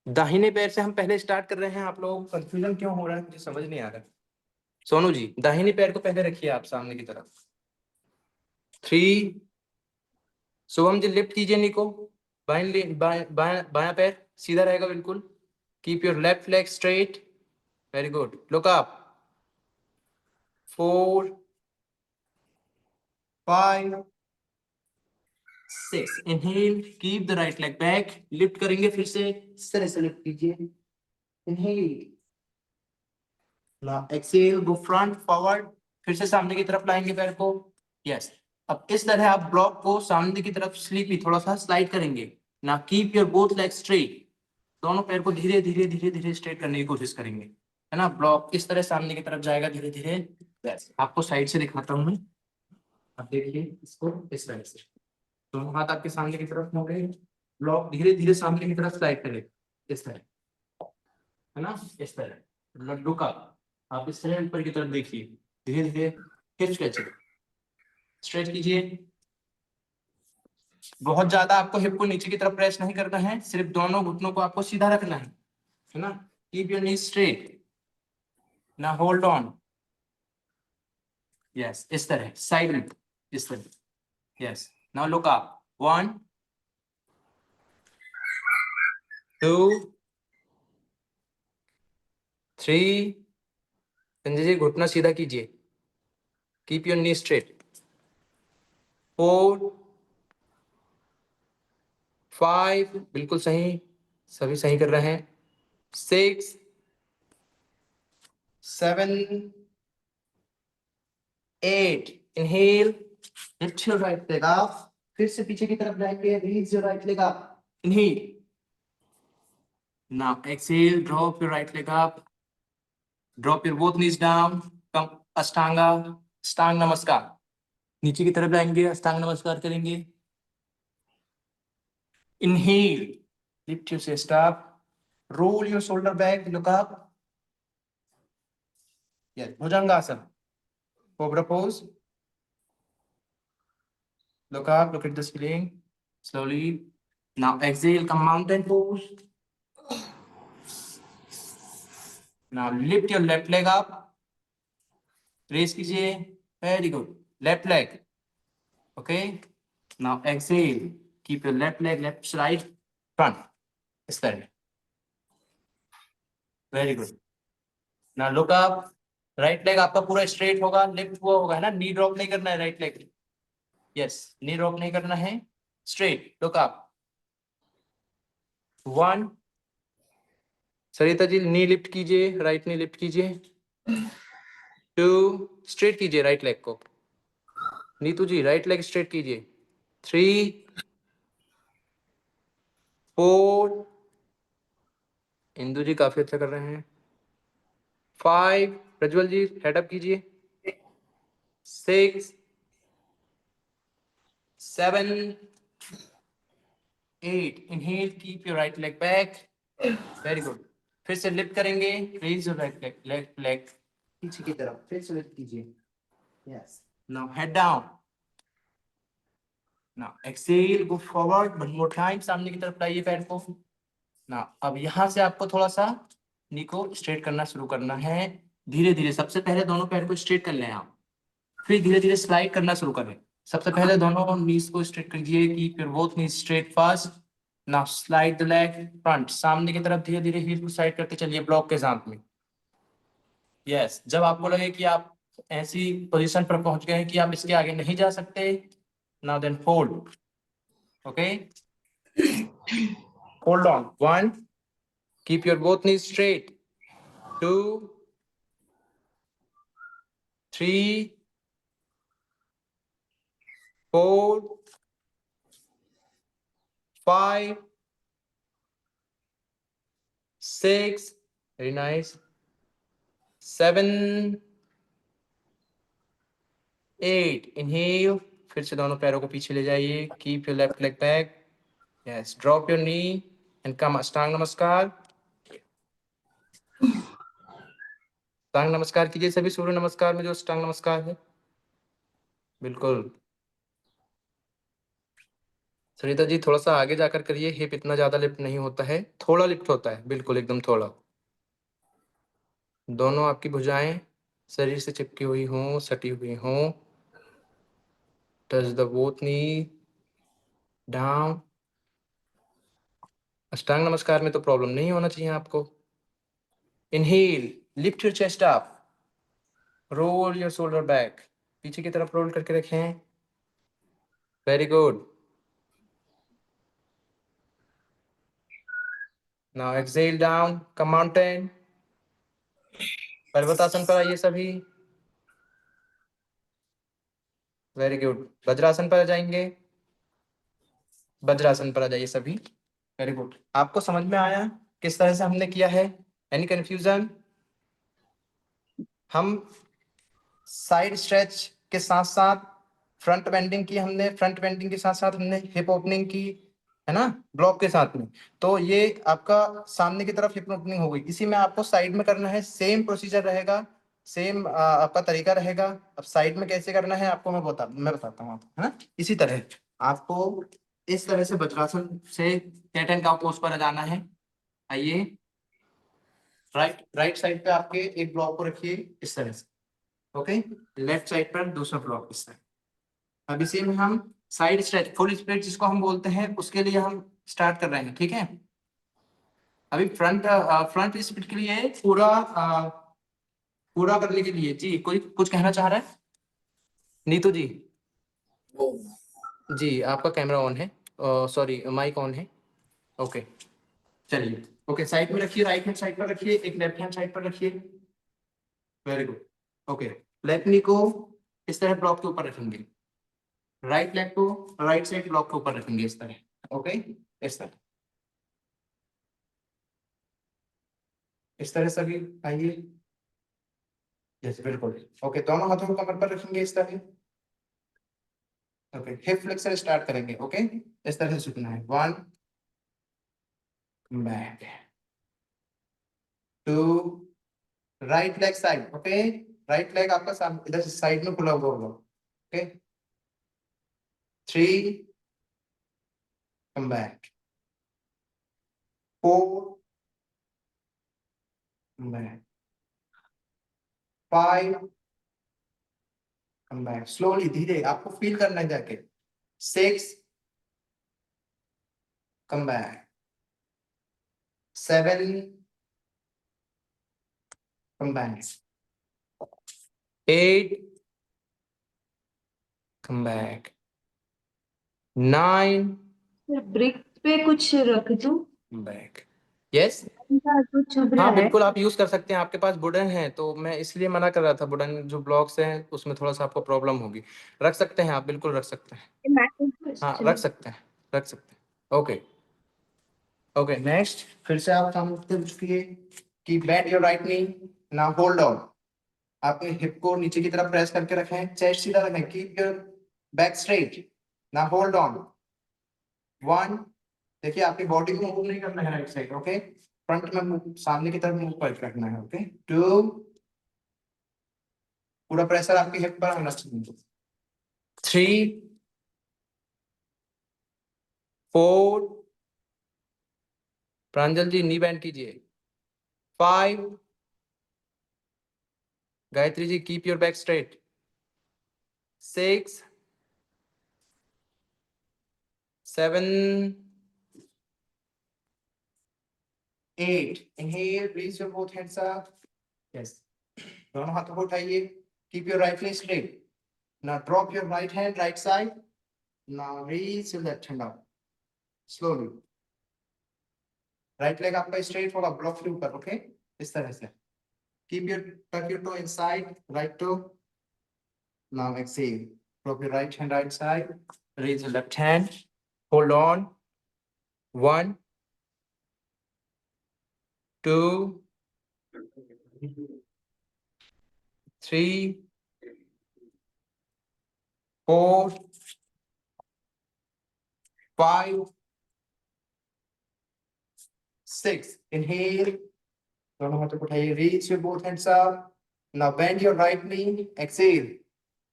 दाहिने पैर से हम पहले स्टार्ट कर रहे हैं। आप लोगों को कंफ्यूजन क्यों हो रहा है, मुझे समझ नहीं आ रहा। सोनू जी, दाहिने पैर को पहले रखिए आप सामने की तरफ। 3, शुभम जी लिफ्ट कीजिए नी को, बायां पैर सीधा रहेगा बिल्कुल। Keep your left leg straight, very good. Look up. 4 5 6, inhale, keep the right leg back. Lift करेंगे फिर से, इस तरह से लिफ्ट कीजिए। इनहेल, नाउ एक्सहेल, गो फ्रंट फॉरवर्ड, फिर से सामने की तरफ लाएंगे पैर को। यस, अब इस तरह आप ब्लॉक को सामने की तरफ स्लीपी थोड़ा सा स्लाइड करेंगे। ना keep your both leg straight, दोनों पैर को धीरे धीरे धीरे धीरे स्ट्रेट करने की कोशिश करेंगे, है ना। ब्लॉक इस तरह सामने की तरफ जाएगा धीरे धीरे। यस, आपको साइड से दिखाता हूँ मैं, आप देखिए इसको इस तरह से। दोनों हाथ आपके सामने की तरफ होंगे, ब्लॉक धीरे धीरे सामने की तरफ स्लाइड करें, इस तरह, है ना, इस तरह। लड्डू का आप इस तरह ऊपर की तरफ देखिए, धीरे धीरे खींच के चलिए, स्ट्रेच कीजिए। बहुत ज्यादा आपको हिप को नीचे की तरफ प्रेस नहीं करना है, सिर्फ दोनों घुटनों को आपको सीधा रखना है ना। कीप योर नी स्ट्रेट, ना होल्ड ऑन। यस, इस तरह साइड में, इस तरह। Yes, now look up. 1 2 3, Sanjay ji घुटना सीधा कीजिए, कीप योर नी स्ट्रेट। 4 5, बिल्कुल सही, सभी सही कर रहे हैं। 6 7 8, inhale, lift your right leg up, फिर से पीछे की तरफ जाएंगे, raise your right leg up, inhale. Now exhale, drop your right leg up, drop your both knees down, come Ashtanga, Ashtanga Namaskar, नीचे की तरफ जाएंगे, अष्टांग नमस्कार करेंगे। Inhale, lift your chest up, roll your shoulder back, look up. Yes, Bhujangasana, cobra pose, look up, look at the ceiling slowly. Now exhale, come mountain pose. Now lift your left leg up, raise कीजिए, very good, left leg, okay. Now exhale, keep your left leg left side front, इस तरह, very good. Now look up, right leg आपका पूरा straight होगा, lift हुआ होगा, है ना, knee drop नहीं करना है right leg, yes, knee drop नहीं करना है, straight, look up. 1, Sarita ji नी लिफ्ट कीजिए, राइट नी लिफ्ट कीजिए। 2, स्ट्रेट कीजिए राइट लेग को, नीतू जी राइट लेग स्ट्रेट कीजिए। 3 4, इंदु जी काफी अच्छा कर रहे हैं। 5, प्रज्वल जी हेड अप कीजिए। 6 7 8, inhale, keep your right leg back, very good. फिर से लिफ्ट करेंगे, raise your right leg, left leg पीछे की तरफ, फिर से लिफ्ट कीजिए। Yes, now head down. Now exhale, go forward, one more time, सामने की तरफ लाइए पैर को। ना अब यहाँ से आपको थोड़ा सा नी को स्ट्रेट करना शुरू करना है, धीरे धीरे। सबसे पहले दोनों पैर को स्ट्रेट कर लें आप, फिर धीरे धीरे स्लाइड करना शुरू करें। सबसे पहले दोनों नीज को स्ट्रेट कीजिए, keep your both knees straight first. Now slide the leg front, सामने की तरफ धीरे धीरे हील को साइड करते चलिए ब्लॉक के साथ में। यस, जब आपको लगे कि आप ऐसी पोजीशन पर पहुंच गए हैं कि आप इसके आगे नहीं जा सकते, now then hold, okay, hold on. 1, keep your both knees straight. 2 3 4 5 6, very nice, 7, 8, inhale, फिर से दोनों पैरों को पीछे ले जाइए, keep your left leg back, yes, drop your knee and come अष्टांग नमस्कार, अष्टांग नमस्कार कीजिए सभी, सूर्य नमस्कार में जो अष्टांग नमस्कार है, बिल्कुल। सरिता जी थोड़ा सा आगे जाकर करिए, हिप इतना ज्यादा लिफ्ट नहीं होता है, थोड़ा लिफ्ट होता है, बिल्कुल एकदम थोड़ा। दोनों आपकी भुजाएं शरीर से चिपकी हुई हों, सटी हुई हों। Touch the both knee down. Ashtanga Namaskar में तो प्रॉब्लम नहीं होना चाहिए आपको। Inhale, lift your chest up, roll your shoulder back, पीछे की तरफ रोल करके रखें। Very good. Now exhale down, come mountain. Parvatasana पर आइए सभी। Very good. वज्रासन पर आ जाएंगे, वज्रासन पर आ जाइए सभी। Very good. आपको समझ में आया किस तरह से हमने किया है? Any confusion? हम साइड स्ट्रेच के साथ साथ फ्रंट बेंडिंग की, हमने फ्रंट बेंडिंग के साथ साथ हमने हिप ओपनिंग की, है ना, ब्लॉक के साथ में। तो ये आपका सामने की तरफ हिप ओपनिंग हो गई। इसी में आपको साइड में करना है, सेम प्रोसीजर रहेगा, सेम आपका तरीका रहेगा। अब साइड में कैसे करना है आपको मैं बताता हूँ आपको, है ना। इसी तरह आपको इस तरह से वज्रासन से कैट एंड काउ पोज पर आ जाना है। आइए, राइट साइड पे आपके एक ब्लॉक को रखिए इस तरह से, ओके। लेफ्ट साइड पर दूसरा ब्लॉक इस तरह। अब इसी में हम साइड स्ट्रेच, फुल स्प्लिट जिसको हम बोलते हैं, उसके लिए हम स्टार्ट कर रहे हैं, ठीक है। अभी फ्रंट स्प्लिट के लिए पूरा करने के लिए जी कोई कुछ कहना चाह रहा है? नीतू जी, जी आपका कैमरा ऑन है, सॉरी माइक ऑन है, ओके। चलिए, ओके, साइड में रखिए, राइट हैंड साइड पर रखिए, एक लेफ्ट हैंड साइड पर रखिए। Very good, okay. लेफ्ट नी को इस तरह ब्लॉक के ऊपर रखेंगे, राइट लेग को राइट साइड ब्लॉक के ऊपर रखेंगे इस तरह, ओके। इस तरह सभी आइए, यस बिल्कुल, ओके। दोनों हाथों को कमर पर रखेंगे इस तरह, ओके। हिप फ्लेक्सर स्टार्ट करेंगे, ओके। इस तरह से झुकना है, 1 back, 2 right leg side, okay. Right leg आपका सामने इधर से साइड में खुला हुआ होगा, okay. 3 come back, 4 come back, 5 come back. Slowly, धीरे, आपको फील करना है जाके। 6 come back, 7 come back, 8 come back, 9 brick पे कुछ रख दूं? come back, yes। तो चुभ रहा हाँ है। बिल्कुल, आप यूज कर सकते हैं, आपके पास वुडन है तो मैं इसलिए मना कर रहा था। वुडन जो ब्लॉक्स हैं उसमें थोड़ा सा आपको प्रॉब्लम होगी। रख सकते हैं आप, बिल्कुल रख सकते हैं, हाँ रख सकते हैं, रख सकते हैं, ओके। ओके, नेक्स्ट, फिर से आप सामने झुकिए कि bend your right knee, now hold on. आपके हिप को नीचे की तरफ प्रेस करके रखें, चेस्ट सीधा रखें, keep your back straight, now hold on. 1, देखिए आपकी बॉडी को मूव नहीं करना है राइट साइड, ओके। फ्रंट में मूव, सामने की तरफ मूव करके रखना है, ओके। 2 पूरा प्रेशर आपके हिप पर होना चाहिए। 3 4 प्रांजल जी नी बैंड कीजिए। 5 Gayatri ji keep your back straight. 6 7 8 inhale, raise your both hands up, yes। दोनों हाथों को उठाइए, keep your right leg straight, now drop your right hand right side, now raise your left hand up slowly। Right leg आपका straight होगा block के ऊपर, okay, इस तरह से। Keep your, tuck your toe inside, right toe, now exhale, drop your right hand right side, raise your left hand, hold on, 1 2, 3, 4, 5, 6. Inhale. दोनों हाथों को उठाइए. Reach your both hands up. Now bend your right knee. Exhale.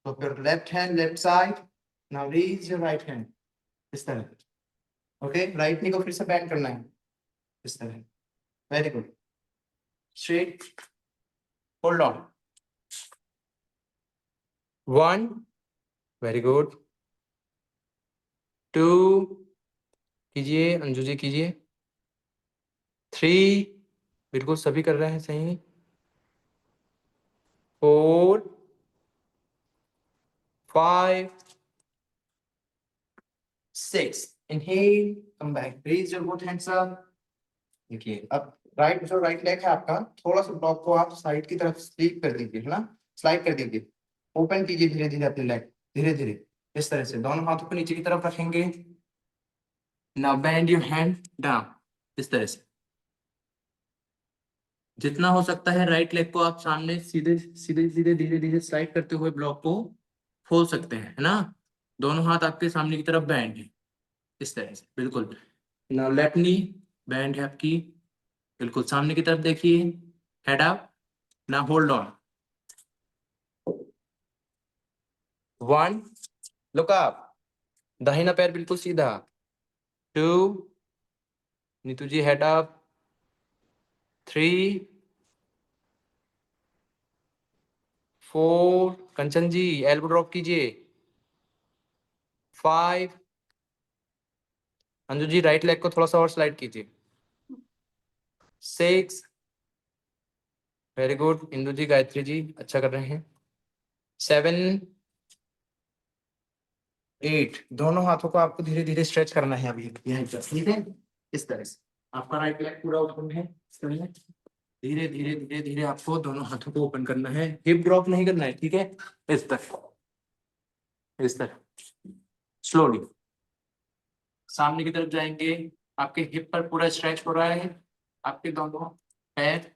So your left hand, left side. Now raise your right hand. इस तरह. Okay. Right knee को फिर से bend करना है. इस तरह. Very good. Straight. Hold on. 1. Very good. 2. कीजिए. अंजू जी कीजिए. 3. बिल्कुल सभी कर रहे हैं सही. 4, 5, 6. Inhale, come back. Raise your both hands up. देखिए अब जो राइट लेग है आपका, थोड़ा सा ब्लॉक को आप साइड की तरफ स्लीप कर दीजिए, है ना. स्लाइड कर दीजिए. ओपन कीजिए धीरे धीरे अपने लेग. धीरे धीरे इस तरह से दोनों हाथों को नीचे की तरफ रखेंगे. Now bend your hand down. इस तरह से जितना हो सकता है राइट लेग को आप सामने सीधे सीधे सीधे धीरे धीरे स्लाइड करते हुए ब्लॉक को खोल सकते हैं, है ना. दोनों हाथ आपके सामने की तरफ बैंड है. इस तरह से बिल्कुल. नाउ लेफ्ट नी बैंड है आपकी. बिल्कुल सामने की तरफ देखिए. Head up. Now hold on. 1. Look up. दाहिना पैर बिल्कुल सीधा. 2. नीतू जी हेड अप. 3, 4. कंचन जी एल्बो ड्रॉप कीजिए. 5. अंजू जी राइट लेग को थोड़ा सा और स्लाइड कीजिए. 6. Very good. इंदु जी गायत्री जी अच्छा कर रहे हैं. 7, 8. दोनों हाथों को आपको धीरे धीरे स्ट्रेच करना है अभी यहीं पर, ठीक है. इस तरह से आपका राइट लेग पूरा ओपन है. इस तरह से धीरे धीरे धीरे धीरे आपको दोनों हाथों को ओपन करना है. हिप ड्रॉप नहीं करना है, ठीक है. इस तरह स्लोली सामने की तरफ जाएंगे. आपके हिप पर पूरा स्ट्रेच हो रहा है. आपके दोनों पैर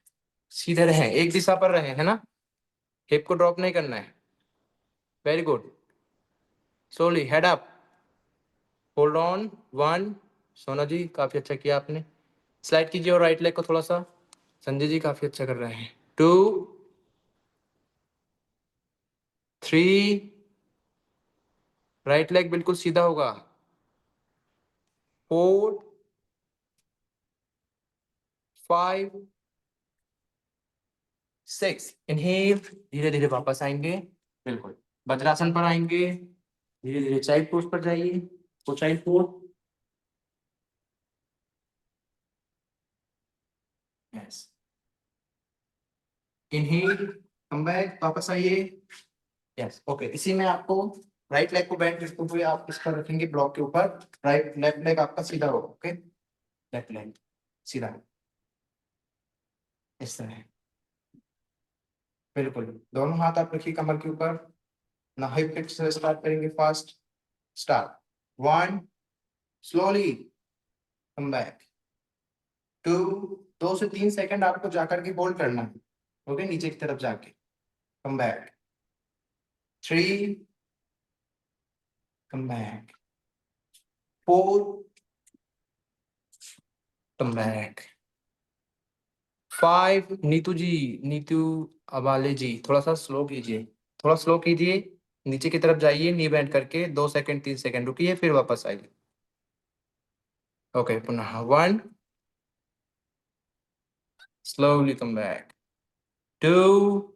सीधे रहे, एक दिशा पर रहे, है ना. हिप को ड्रॉप नहीं करना है. Very good. Slowly head up. Hold on. 1. सोना जी काफी अच्छा किया आपने. स्लाइड कीजिए और राइट लेग को थोड़ा सा. संजय जी काफी अच्छा कर रहे हैं. 2, 3. राइट लेग बिल्कुल सीधा होगा. 4, 5, 6. इनहेल. धीरे धीरे वापस आएंगे. बिल्कुल वज्रासन पर आएंगे. धीरे धीरे चाइल्ड पोज पर जाइए. तो child pose. Yes. Inhale. Come back. वापस आइए. यस. ओके. इसी में आपको राइट लेग को बेंड करते हुए आप इस पर रखेंगे ब्लॉक के ऊपर. राइट लेफ्ट लेग आपका सीधा होगा. ओके. लेफ्ट लेग सीधा इस तरह. बिल्कुल दोनों हाथ आप रखिए कमर के ऊपर. ना हिप फिक्स से स्टार्ट करेंगे. Fast start. 1. Slowly come back. 2. 2 से 3 सेकंड आपको जाकर के होल्ड करना है. ओके. नीचे की तरफ जाके come back. 3. Come back. 4. Come back. 5. Neetu Abale ji थोड़ा सा स्लो कीजिए. थोड़ा स्लो कीजिए. नीचे की तरफ जाइए. नी बेंड करके 2 सेकंड 3 सेकंड रुकिए फिर वापस आइए. ओके. पुनः 1. Slowly come back. 2.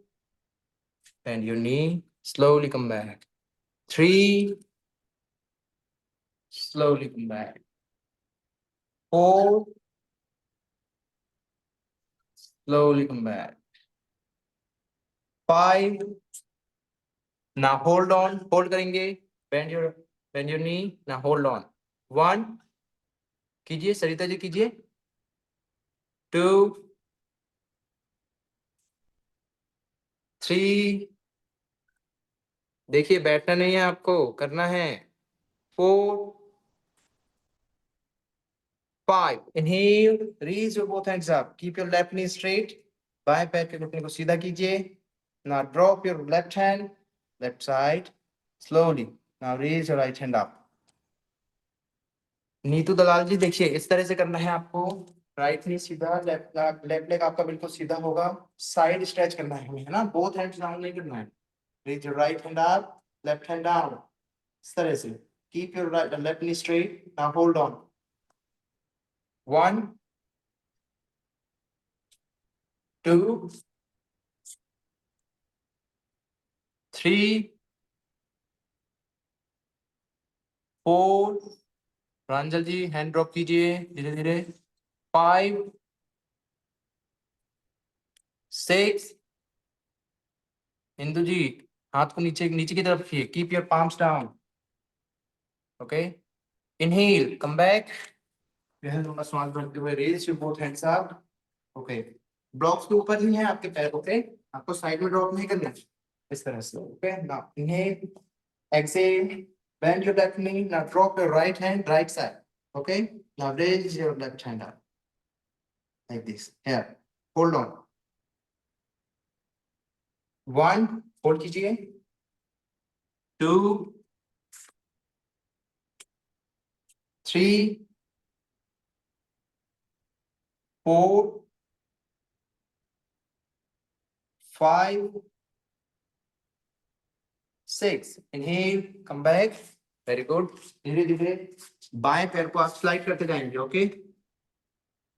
Bend your knee. Slowly come back. 3. Slowly come back. 4. Slowly come back. 5. Now hold on. Hold करेंगे. Bend your knee. Now hold on. 1. कीजिए. सरिता जी कीजिए. 2. 3. देखिए बैठना नहीं है आपको, करना है. 4. 5. Inhale, raise your both hands up. Keep your left knee straight. बाएं पैर के घुटने को सीधा कीजिए. Now drop your left hand, left side, slowly. Now raise your right hand up. Neetu दलाल जी देखिए इस तरह से करना है आपको. राइट नी सीधा, लेफ्ट लेग आपका बिल्कुल सीधा होगा. साइड स्ट्रेच करना है हमें, है ना. बोथ हैंड्स डाउन नहीं करना है. Raise your right hand up, left hand down. इस तरह से. Keep your left knee straight. Now hold on. 1, 2, 3, 4. Pranjal ji hand drop कीजिए धीरे धीरे. 5, 6. इंदु जी हाथ को नीचे नीचे की तरफ रखिए. Keep your palms down. Okay. Inhale, come back. लंबा श्वास भरते हुए raise your both hands up. Okay. Blocks के ऊपर ही है आपके पैर. ओके. आपको साइड में ड्रॉप नहीं करना है. इस तरह से. Okay. Now inhale, exhale, bend your left knee. Now drop your right hand right side. Okay. Now raise your left hand up like this. Here. Hold on. 1, hold कीजिए. 2, 3, 4, 5, 6. Inhale, come back. Very good. धीरे धीरे बाएं पैर को आप slide करते जाएंगे. Okay.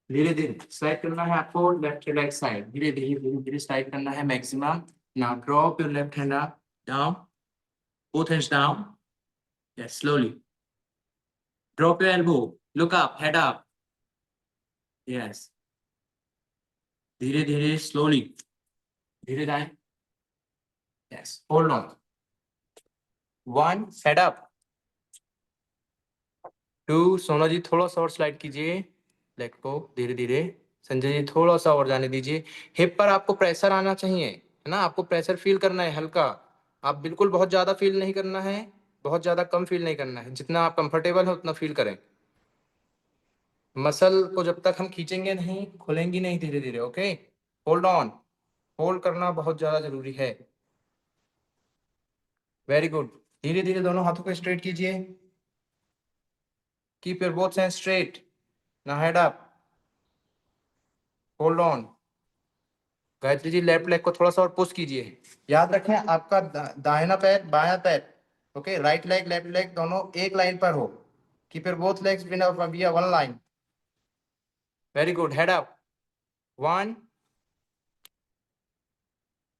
धीरे धीरे स्लाइड करना है आपको. लेफ्ट के राइट साइड धीरे धीरे स्लाइड करना है maximum. Now drop your left hand up, down, both hands down. Yes, slowly. Drop your elbow. Look up, head up. Yes. धीरे धीरे slowly. धीरे जाएं. Yes. Hold on. 1, head up. 2, सोना जी थोड़ा सा और स्लाइड कीजिए लेग को धीरे धीरे. संजय जी थोड़ा सा और जाने दीजिए. हिप पर आपको प्रेशर आना चाहिए, है ना. आपको प्रेशर फील करना है हल्का. आप बिल्कुल बहुत ज्यादा फील नहीं करना है, बहुत ज्यादा कम फील नहीं करना है. जितना आप कंफर्टेबल है उतना फील करें. मसल को जब तक हम खींचेंगे नहीं खुलेंगी नहीं धीरे धीरे. ओके. Hold on. होल्ड करना बहुत ज्यादा जरूरी है. Very good. धीरे धीरे दोनों हाथों को स्ट्रेट कीजिए. Keep your both hands straight. Now head up. Hold on. Gayatri ji left leg को थोड़ा सा और पुश कीजिए. याद रखें आपका दाहिना पैर बायां पैर. Okay. Right leg left leg दोनों एक लाइन पर हो. कीप योर बोथ लेग्स बिना one line. Very good. Head up. 1,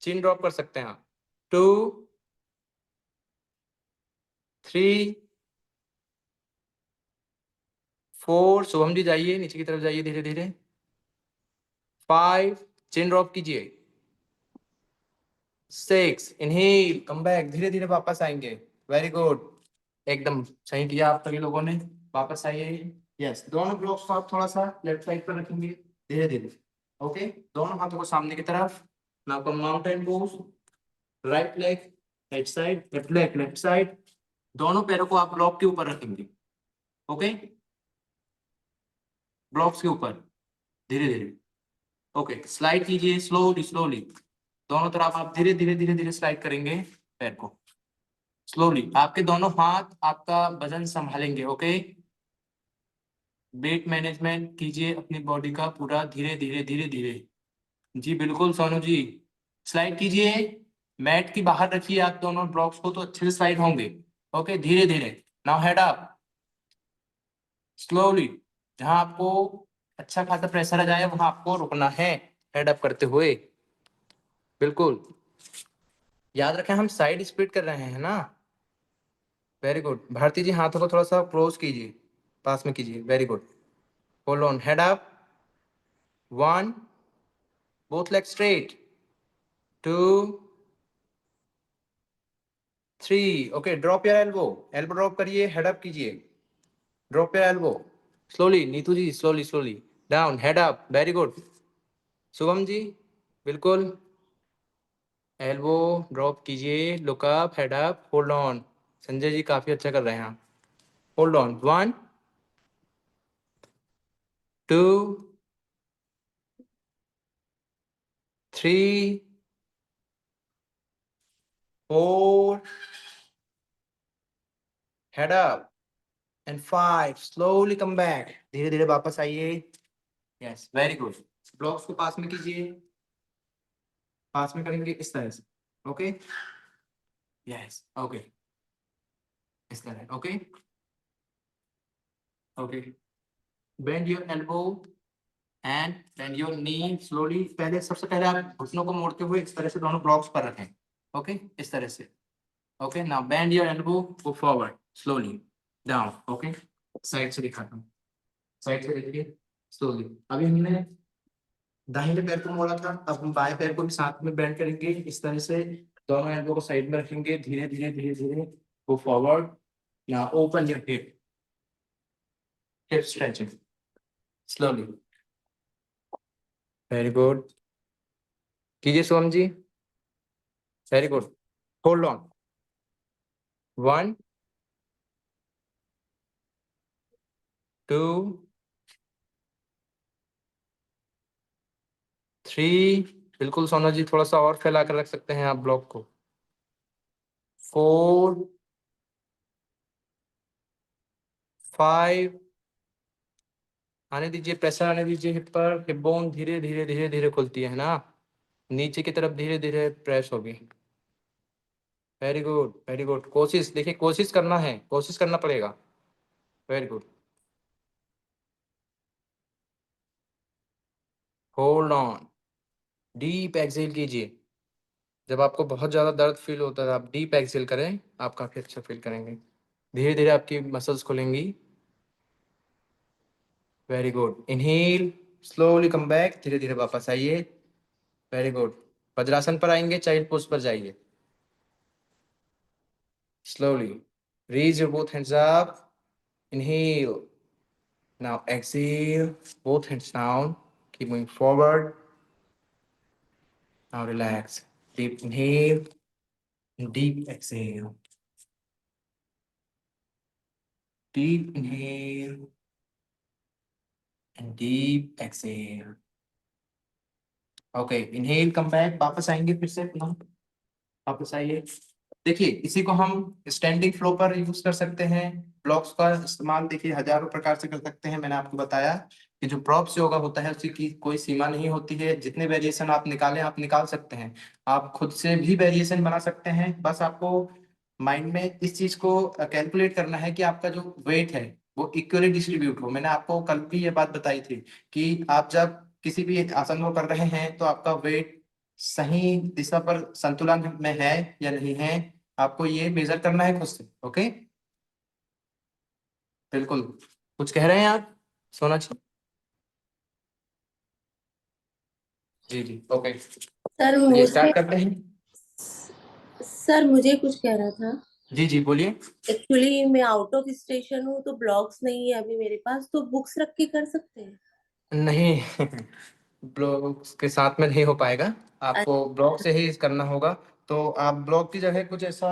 चिन ड्रॉप कर सकते हैं आप. 2, 3, 4. शुभम जी जाइए नीचे की तरफ जाइए धीरे धीरे. 5, चिन ड्रॉप कीजिए. 6, इनहेल, कम बैक. धीरे धीरे वापस आएंगे. Very good. एकदम सही किया आप सभी लोगों ने. वापस आइए. यस. दोनों ब्लॉक्स को आप थोड़ा सा लेफ्ट साइड पर रखेंगे धीरे धीरे. ओके. दोनों हाथों को सामने की तरफ. Now come mountain pose. Right leg right side, left leg left side. दोनों पैरों को आप ब्लॉक के ऊपर रखेंगे. ओके. ब्लॉक्स के ऊपर धीरे धीरे. ओके. स्लाइड कीजिए स्लोली स्लोली. दोनों तरफ आप धीरे धीरे स्लाइड करेंगे पैर को स्लोली. आपके दोनों हाथ आपका वजन संभालेंगे. ओके. वेट मैनेजमेंट कीजिए अपनी बॉडी का पूरा धीरे धीरे. जी बिल्कुल सोनू जी. स्लाइड कीजिए. मैट की बाहर रखिए आप दोनों ब्लॉक्स को तो अच्छे से स्लाइड होंगे. ओके. धीरे धीरे. Now head up. स्लोली. जहां आपको अच्छा खासा प्रेशर आ जाए वहां आपको रुकना है हेड अप करते हुए. बिल्कुल. याद रखें हम साइड स्प्लिट कर रहे हैं ना. Very good. भारती जी हाथों को थोड़ा सा क्लोज कीजिए, पास में कीजिए. Very good. Hold on. Head up. 1, both leg straight. 2, 3. Okay. Drop your elbow. Elbow drop करिए. हेड अप कीजिए. Drop your elbow slowly. Neetu ji slowly down. Head up. Very good. Shubham ji बिल्कुल. एल्बो ड्रॉप कीजिए. Look up. Head up. Hold on. Sanjay ji काफी अच्छा कर रहे हैं. Hold on. 1, 2, 3, 4, head up, and 5. Slowly come back. धीरे धीरे वापस आइए. Yes, very good. ब्लॉक्स को पास में कीजिए. पास में करेंगे इस तरह से. Okay? Yes, okay. इस तरह. Okay? Okay. Bend your elbow and bend your knee slowly. पहले सबसे पहले आप घुटनों को मोड़ते हुए इस तरह से दोनों ब्लॉक्स पर रखें. Okay? इस तरह से. Okay, now bend your elbow, go forward, slowly, down, okay? Side से दिखाता हूँ. साइड से देखिए, slowly. अभी हमने दाहिने पैर को मोड़ा था, अब हम बाएं पैर को भी साथ में बेंड करेंगे. इस तरह से दोनों एल्बो को साइड में रखेंगे. धीरे धीरे धीरे धीरे go forward. Now open your hip stretching, slowly. Very good. कीजिए सोम जी. Very good. Hold on. 1, 2, 3. बिल्कुल सोना जी, थोड़ा सा और फैला कर रख सकते हैं आप ब्लॉक को. 4, 5. आने दीजिए, प्रेशर आने दीजिए हिप पर. हिप बोन धीरे धीरे धीरे धीरे खुलती है ना, नीचे की तरफ धीरे धीरे प्रेस होगी. Very good, very good. कोशिश देखिए, कोशिश करना है, कोशिश करना पड़ेगा. Very good. Hold on. Deep exhale कीजिए. जब आपको बहुत ज़्यादा दर्द फील होता है आप डीप एक्सेल करें, आप काफ़ी अच्छा फील करेंगे. धीरे धीरे आपकी मसल्स खुलेंगी. Very good. Inhale, slowly come back. धीरे धीरे वापस आइए. Very good. वज्रासन पर आएंगे, चाइल्ड पोज पर जाइए. Slowly raise your both hands up. Inhale. Now exhale, both hands down. Keep moving forward. Now relax. Deep inhale and deep exhale. Deep inhale and deep exhale. Okay, inhale, come back. वापस आएंगे फिर से पुनः. वापस आइए. देखिए, इसी को हम स्टैंडिंग फ्लो पर यूज कर सकते हैं. ब्लॉक्स का इस्तेमाल देखिए हजारों प्रकार से कर सकते हैं. मैंने आपको बताया कि जो प्रॉप्स योगा होता है उसकी की कोई सीमा नहीं होती है. जितने वेरिएशन आप निकालें आप निकाल सकते हैं. आप खुद से भी वेरिएशन बना सकते हैं. बस आपको माइंड में इस चीज को कैलकुलेट करना है कि आपका जो वेट है वो इक्वली डिस्ट्रीब्यूट हो. मैंने आपको कल भी ये बात बताई थी कि आप जब किसी भी आसन को कर रहे हैं तो आपका वेट सही दिशा पर संतुलन में है या नहीं है, आपको ये मेजर करना है खुद से. ओके, बिल्कुल. कुछ कह रहे हैं आप सोना जी? जी जी, ओके. सर ये मुझे स्टार्ट करते हैं. सर मुझे कुछ कहना था. जी जी, बोलिए. एक्चुअली मैं आउट ऑफ स्टेशन हूँ तो ब्लॉग्स नहीं है अभी मेरे पास, तो बुक्स रख के कर सकते हैं? नहीं ब्लॉग के साथ में नहीं हो पाएगा. आपको ब्लॉग से ही करना होगा. तो आप ब्लॉग की जगह कुछ ऐसा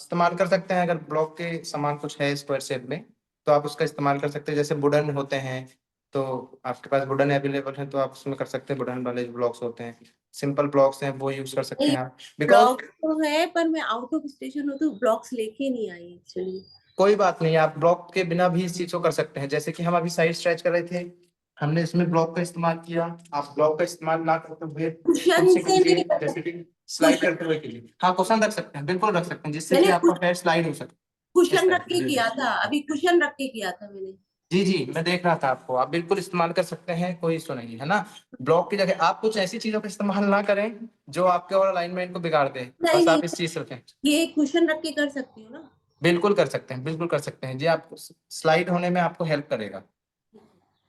इस्तेमाल कर सकते हैं. अगर ब्लॉग के सामान कुछ है स्क्वायर शेप में तो आप उसका इस्तेमाल कर सकते हैं. जैसे वुडन होते हैं तो आपके पास वुडन अवेलेबल है तो आप उसमें कर सकते हैं. वुडन वाले जो ब्लॉक्स होते हैं, सिंपल ब्लॉक्स हैं, वो यूज कर सकते हैं आप. बिकॉज ब्लॉग तो है पर मैं आउट ऑफ स्टेशन हूँ तो ब्लॉग्स लेके नहीं आई एक्चुअली. कोई बात नहीं, आप ब्लॉक के बिना भी इस चीज को कर सकते हैं. जैसे कि हम अभी साइड स्ट्रेच कर रहे थे, हमने इसमें ब्लॉक का इस्तेमाल किया. आप ब्लॉक का इस्तेमाल ना करते हुए कुशन खुद से से कीजिए, नहीं, जैसे कि स्लाइड करते हुए कीजिए. हाँ, क्वेश्चन रख सकते हैं, बिल्कुल रख सकते हैं, जिससे कि मैंने आपका पैर स्लाइड हो सके. कुशन रख के किया था, अभी कुशन रख के किया था मैंने. जी जी, मैं देख रहा था आपको. आप बिल्कुल इस्तेमाल कर सकते हैं, कोई इशू नहीं है ना. ब्लॉक की जगह आप कुछ ऐसी चीजों का इस्तेमाल ना करें जो आपके और अलाइनमेंट को बिगाड़ दे. नहीं बस आप नहीं, इस चीज से रखें. ये कुशन रख के कर सकती हूँ ना? बिल्कुल कर सकते हैं, बिल्कुल कर सकते हैं जी. आप स्लाइड होने में आपको हेल्प करेगा,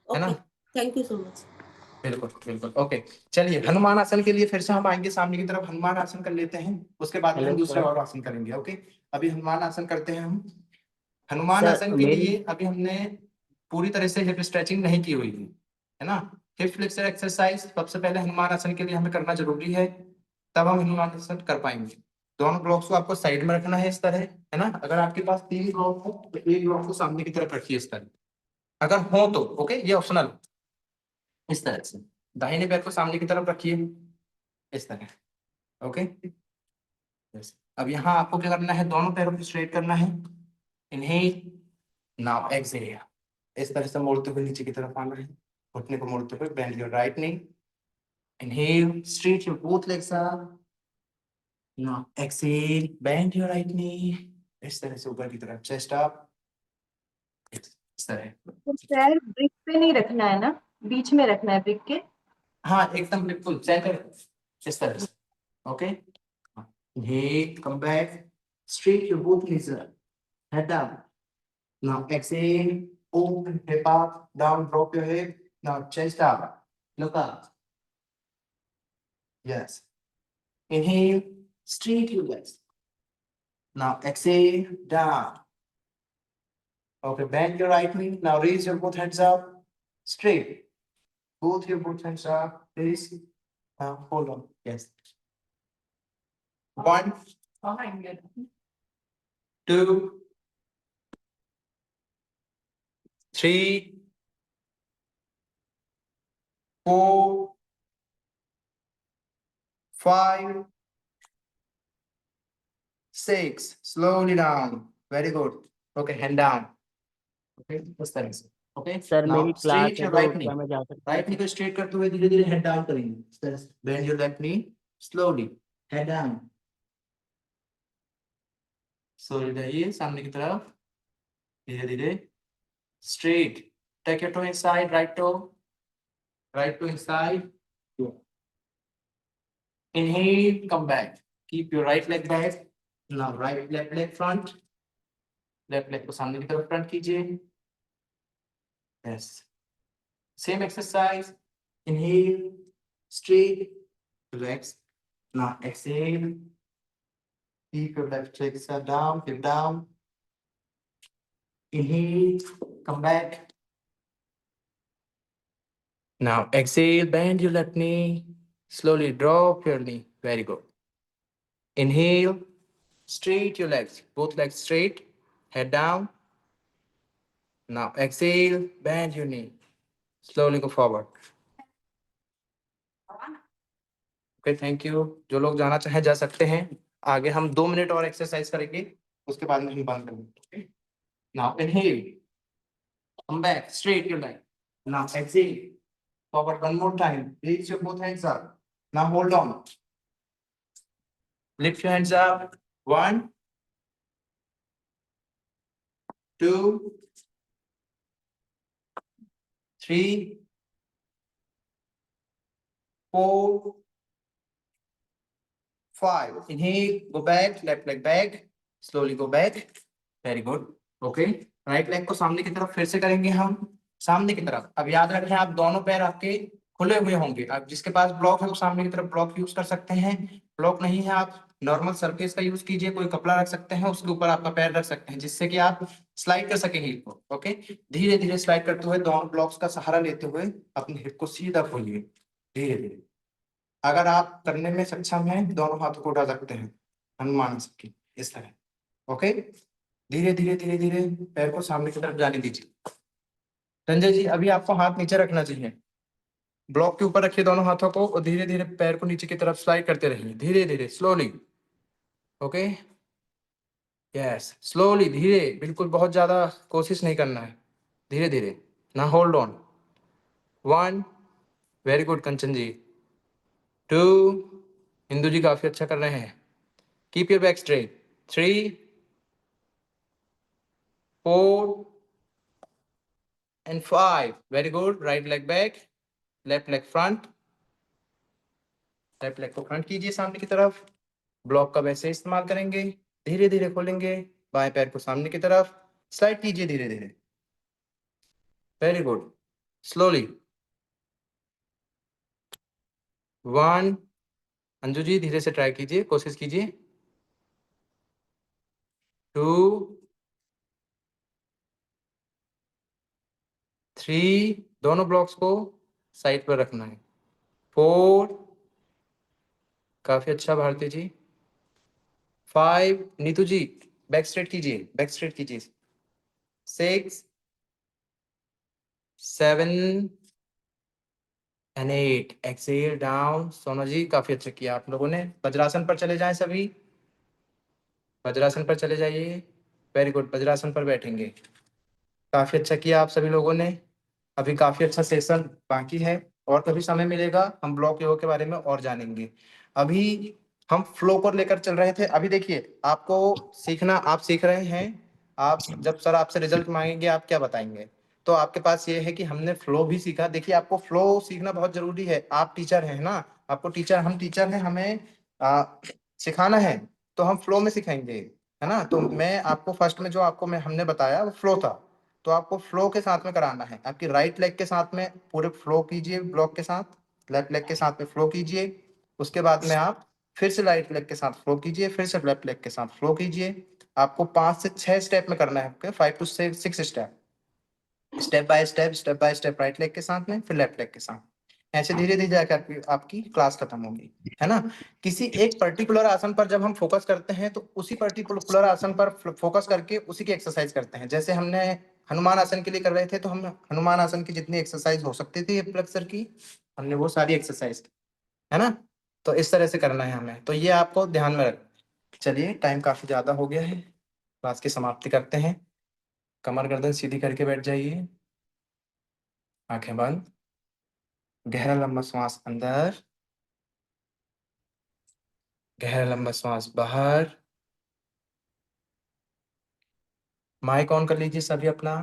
है ना. Okay, thank you so much. बिल्कुल बिल्कुल. ओके, चलिए हनुमान आसन के लिए फिर से हम आएंगे सामने की तरफ. हनुमान आसन कर लेते हैं, उसके बाद में हम दूसरे और आसन करेंगे. ओके, अभी हनुमान आसन करते हैं हम. हनुमान सर, आसन के मेरी- लिए अभी हमने पूरी तरह से हिप स्ट्रेचिंग नहीं की हुई है ना. हिप फ्लेक्सर एक्सरसाइज सबसे पहले हनुमान आसन के लिए हमें करना जरूरी है, तब हम हनुमान आसन कर पाएंगे. दोनों ब्लॉक्स को आपको साइड में रखना है इस तरह, है ना. अगर आपके पास 3 ब्लॉक हो तो एक ब्लॉक को सामने की तरफ रखिए इस तरह, अगर हो तो. ओके, ये ऑप्शनल. इस तरह से दाहिने पैर को सामने की तरफ रखिए, इस तरह। ओके, अब यहाँ आपको क्या करना है, दोनों पैरों को स्ट्रेट करना है। इनहेल, नाउ एक्सहेल, इस तरह से मोड़ते हुए नीचे की तरफ आना है, घुटने को मोड़ते हुए, bend your right knee, inhale, straight your both legs up, now exhale, bend your right नी, इस तरह से ऊपर की तरफ, चेस्ट अप, इस तरह। तो पैर ब्रिक पे नहीं रखना है ना, बीच में रखना है ब्रिक के। हाँ एकदम बिल्कुल सेंटर, इस तरह से। Okay, inhale, come back, straight your both knees up, head down. Now exhale, open hip up, down, drop your hip. Now chest up, look up. Yes. Inhale, straight your legs. Now exhale, down. Okay, bend your right knee. Now raise your both hands up, straight. Both your both hands up, raise. Now hold on. Yes. 1, 2, 3, 4, 5, 6. Slowly down. Very good. Okay, hand down. Okay, इस तरह से. Okay. Sir Now मेरी class straight है your तो right knee. क्या मैं जा सकता Right knee को straiट करते हुए धीरे धीरे head down करेंगे. इस तरह से. Bend your left knee. Slowly. Head down. Slowly जाइए सामने की तरफ. धीरे धीरे. Straight. Take your toe inside. Right toe. Right toe inside. Inhale. Come back. Keep your right leg back. Now right left leg front. Left leg को सामने की तरफ front कीजिए. Yes. Same exercise. Inhale, straight, relax. Now exhale. Keep your left legs down, hip down. Inhale, come back. Now exhale, bend your left knee. Slowly drop your knee. Very good. Inhale, straight your legs, both legs straight, head down. Now exhale, bend your knee. Slowly go forward. Okay, thank you. जो लोग जाना चाहें जा सकते हैं। आगे हम 2 minute और एक्सरसाइज करेंगे, उसके बाद में हम बंद करेंगे। Now inhale, come back, straight your leg. Now exhale, forward one more time, raise your both hands up. Now hold on, lift your hands up, 1, 2, 3, 4, 5. Inhale, go back, left leg back, slowly go back. Very good. Okay. Right leg को सामने की तरफ फिर से करेंगे हम, सामने की तरफ। अब याद रखें, आप दोनों पैर आपके खुले हुए होंगे। आप जिसके पास ब्लॉक है वो सामने की तरफ ब्लॉक यूज कर सकते हैं। ब्लॉक नहीं है, आप नॉर्मल सरफेस का यूज कीजिए, कोई कपड़ा रख सकते हैं, उसके ऊपर आपका पैर रख सकते हैं, जिससे कि आप स्लाइड कर सकें हिप को। ओके, धीरे धीरे स्लाइड करते हुए, दोनों ब्लॉक्स का सहारा लेते हुए अपने हिप को सीधा खोलिए, धीरे धीरे। अगर आप करने में सक्षम हैं, दोनों हाथों को उठा सकते हैं हनुमान जी की, इस तरह। ओके, धीरे धीरे धीरे धीरे पैर को सामने की तरफ जाने दीजिए। संजय जी, अभी आपको हाथ नीचे रखना चाहिए, ब्लॉक के ऊपर रखिए दोनों हाथों को, और धीरे धीरे पैर को नीचे की तरफ स्लाइड करते रहिए, धीरे धीरे, स्लोली। ओके, यस, स्लोली, धीरे, बिल्कुल बहुत ज्यादा कोशिश नहीं करना है, धीरे धीरे। ना होल्ड ऑन, 1, वेरी गुड कंचन जी, 2, इंदु जी काफी अच्छा कर रहे हैं, keep your back straight, 3, 4 and 5. Very good. Right leg back, left leg front. Left leg को फ्रंट कीजिए सामने की तरफ। ब्लॉक का वैसे इस्तेमाल करेंगे, धीरे धीरे खोलेंगे, बाएं पैर को सामने की तरफ स्लाइड कीजिए, धीरे धीरे। Very good, slowly. 1, Anju ji धीरे से ट्राई कीजिए, कोशिश कीजिए। 2, 3, दोनों ब्लॉक्स को साइड पर रखना है। 4, काफी अच्छा भारती जी। 5, नीतू जी बैक स्ट्रेट कीजिए, बैक स्ट्रेट कीजिए। 6, 7, and 8. Exhale down. सोना जी काफी अच्छा किया आप लोगों ने। वज्रासन पर चले जाएं सभी, वज्रासन पर चले जाइए। वेरी गुड, वज्रासन पर बैठेंगे। काफी अच्छा किया आप सभी लोगों ने। अभी काफी अच्छा सेशन बाकी है और कभी समय मिलेगा हम ब्लॉक योग के बारे में और जानेंगे। अभी हम फ्लो पर लेकर चल रहे थे। अभी देखिए आपको सीखना, आप सीख रहे हैं। आप जब सर आपसे रिजल्ट मांगेंगे आप क्या बताएंगे? तो आपके पास ये है कि हमने फ्लो भी सीखा। देखिए आपको फ्लो सीखना बहुत जरूरी है। आप टीचर हैं ना, आपको टीचर, हम टीचर हैं, हमें सिखाना है तो हम फ्लो में सिखाएंगे, है ना। तो मैं आपको फर्स्ट में जो आपको हमने बताया वो फ्लो था, तो आपको फ्लो के साथ में कराना है। आपकी राइट लेग के साथ में पूरे फ्लो कीजिए ब्लॉक के साथ, लेफ्ट लेग के साथ में फ्लो कीजिए। उसके बाद में आप फिर से राइट लेग के साथ फ्लो कीजिए, फिर से लेफ्ट लेग के साथ फ्लो कीजिए। आपको 5 से 6 स्टेप में करना है, 5 to 6 step, step by step right leg के साथ में, फिर लेफ्ट लेग के साथ। ऐसे धीरे धीरे जाकर आपकी क्लास खत्म होगी, है ना। किसी एक पर्टिकुलर आसन पर जब हम फोकस करते हैं तो उसी पर्टिकुलर आसन पर फोकस करके उसी की एक्सरसाइज करते हैं। जैसे हमने हनुमान आसन के लिए कर रहे थे तो हम हनुमान आसन की जितनी एक्सरसाइज हो सकती थी फ्लेक्सर की, हमने वो सारी एक्सरसाइज की, है ना। तो इस तरह से करना है हमें, तो ये आपको ध्यान में रख। चलिए टाइम काफी ज्यादा हो गया है, क्लास की समाप्ति करते हैं। कमर गर्दन सीधी करके बैठ जाइए, आंखें बंद, गहरा लंबा श्वास अंदर, गहरा लंबा श्वास बाहर। माइक ऑन कर लीजिए सभी अपना।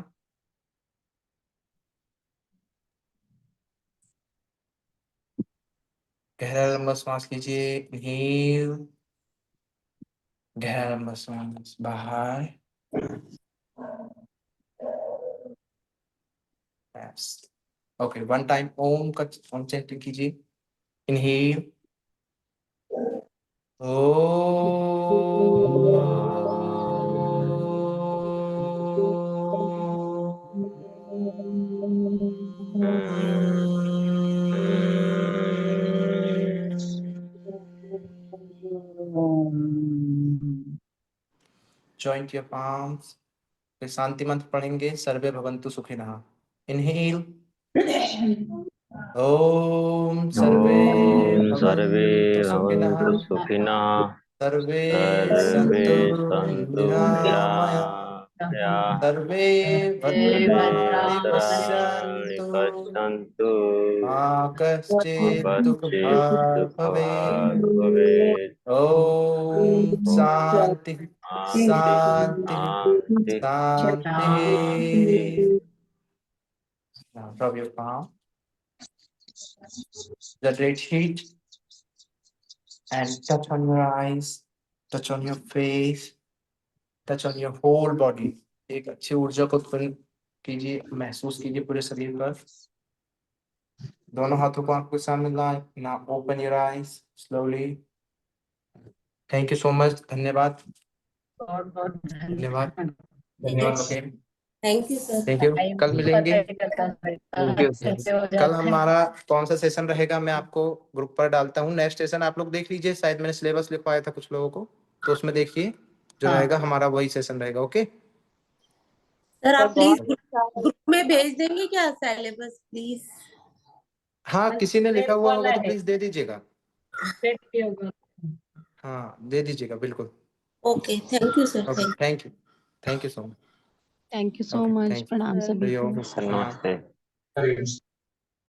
गहरा लंबा श्वास लीजिए, इनहेल, गहरा लंबा श्वास बाहर। ओके, वन टाइम ओम का ओम चैंटिंग कीजिए। Inhale, joint your palms. फिर शांति मंत्र पढ़ेंगे, सर्वे भवन्तु सुखिनः। इनहेल, ओम सर्वे ॐ सर्वे भवन्तु सुखिनः, भवन्तु सुखिनः, सर्वे सर्वे सन्तु सन्तु निरामया, निरामयाः, सर्वे सर्वे भद्राणि भद्राणि पश्यन्तु, पश्यन्तु, मा कश्चित् कश्चित् दुःखभाग् दुःखभाग् भवेत्। भवेत्। ओम शांति शांति शान्ति शांति। Now rub your palm, the red heat, and touch on your eyes, touch on your face, touch on your whole body. एक अच्छी ऊर्जा को उत्पन्न कीजिए, महसूस कीजिए पूरे शरीर पर। दोनों हाथों को आंखों के सामने लाएं। Now open your eyes slowly. Thank you so much. धन्यवाद, धन्यवाद, धन्यवाद Loken. Thank you sir. Thank you. कल मिलेंगे। Thank you, sir. कल हमारा कौन सा सेशन रहेगा मैं आपको ग्रुप पर डालता हूँ। नेक्स्ट सेशन आप लोग देख लीजिए, शायद मैंने सिलेबस लिखवाया था कुछ लोगों को, तो उसमें देखिए जो रहेगा हमारा वही सेशन रहेगा। ओके सर आप प्लीज ग्रुप में भेज देंगे क्या सिलेबस प्लीज? हाँ, किसी ने लिखा हुआ होगा तो प्लीज दे दीजिएगा। हाँ दे दीजिएगा, बिल्कुल। Okay thank you sir. Okay, thank you, thank you so much. Thank you so Okay, much. thank you. प्रणाम सभी को। सर नमस्ते।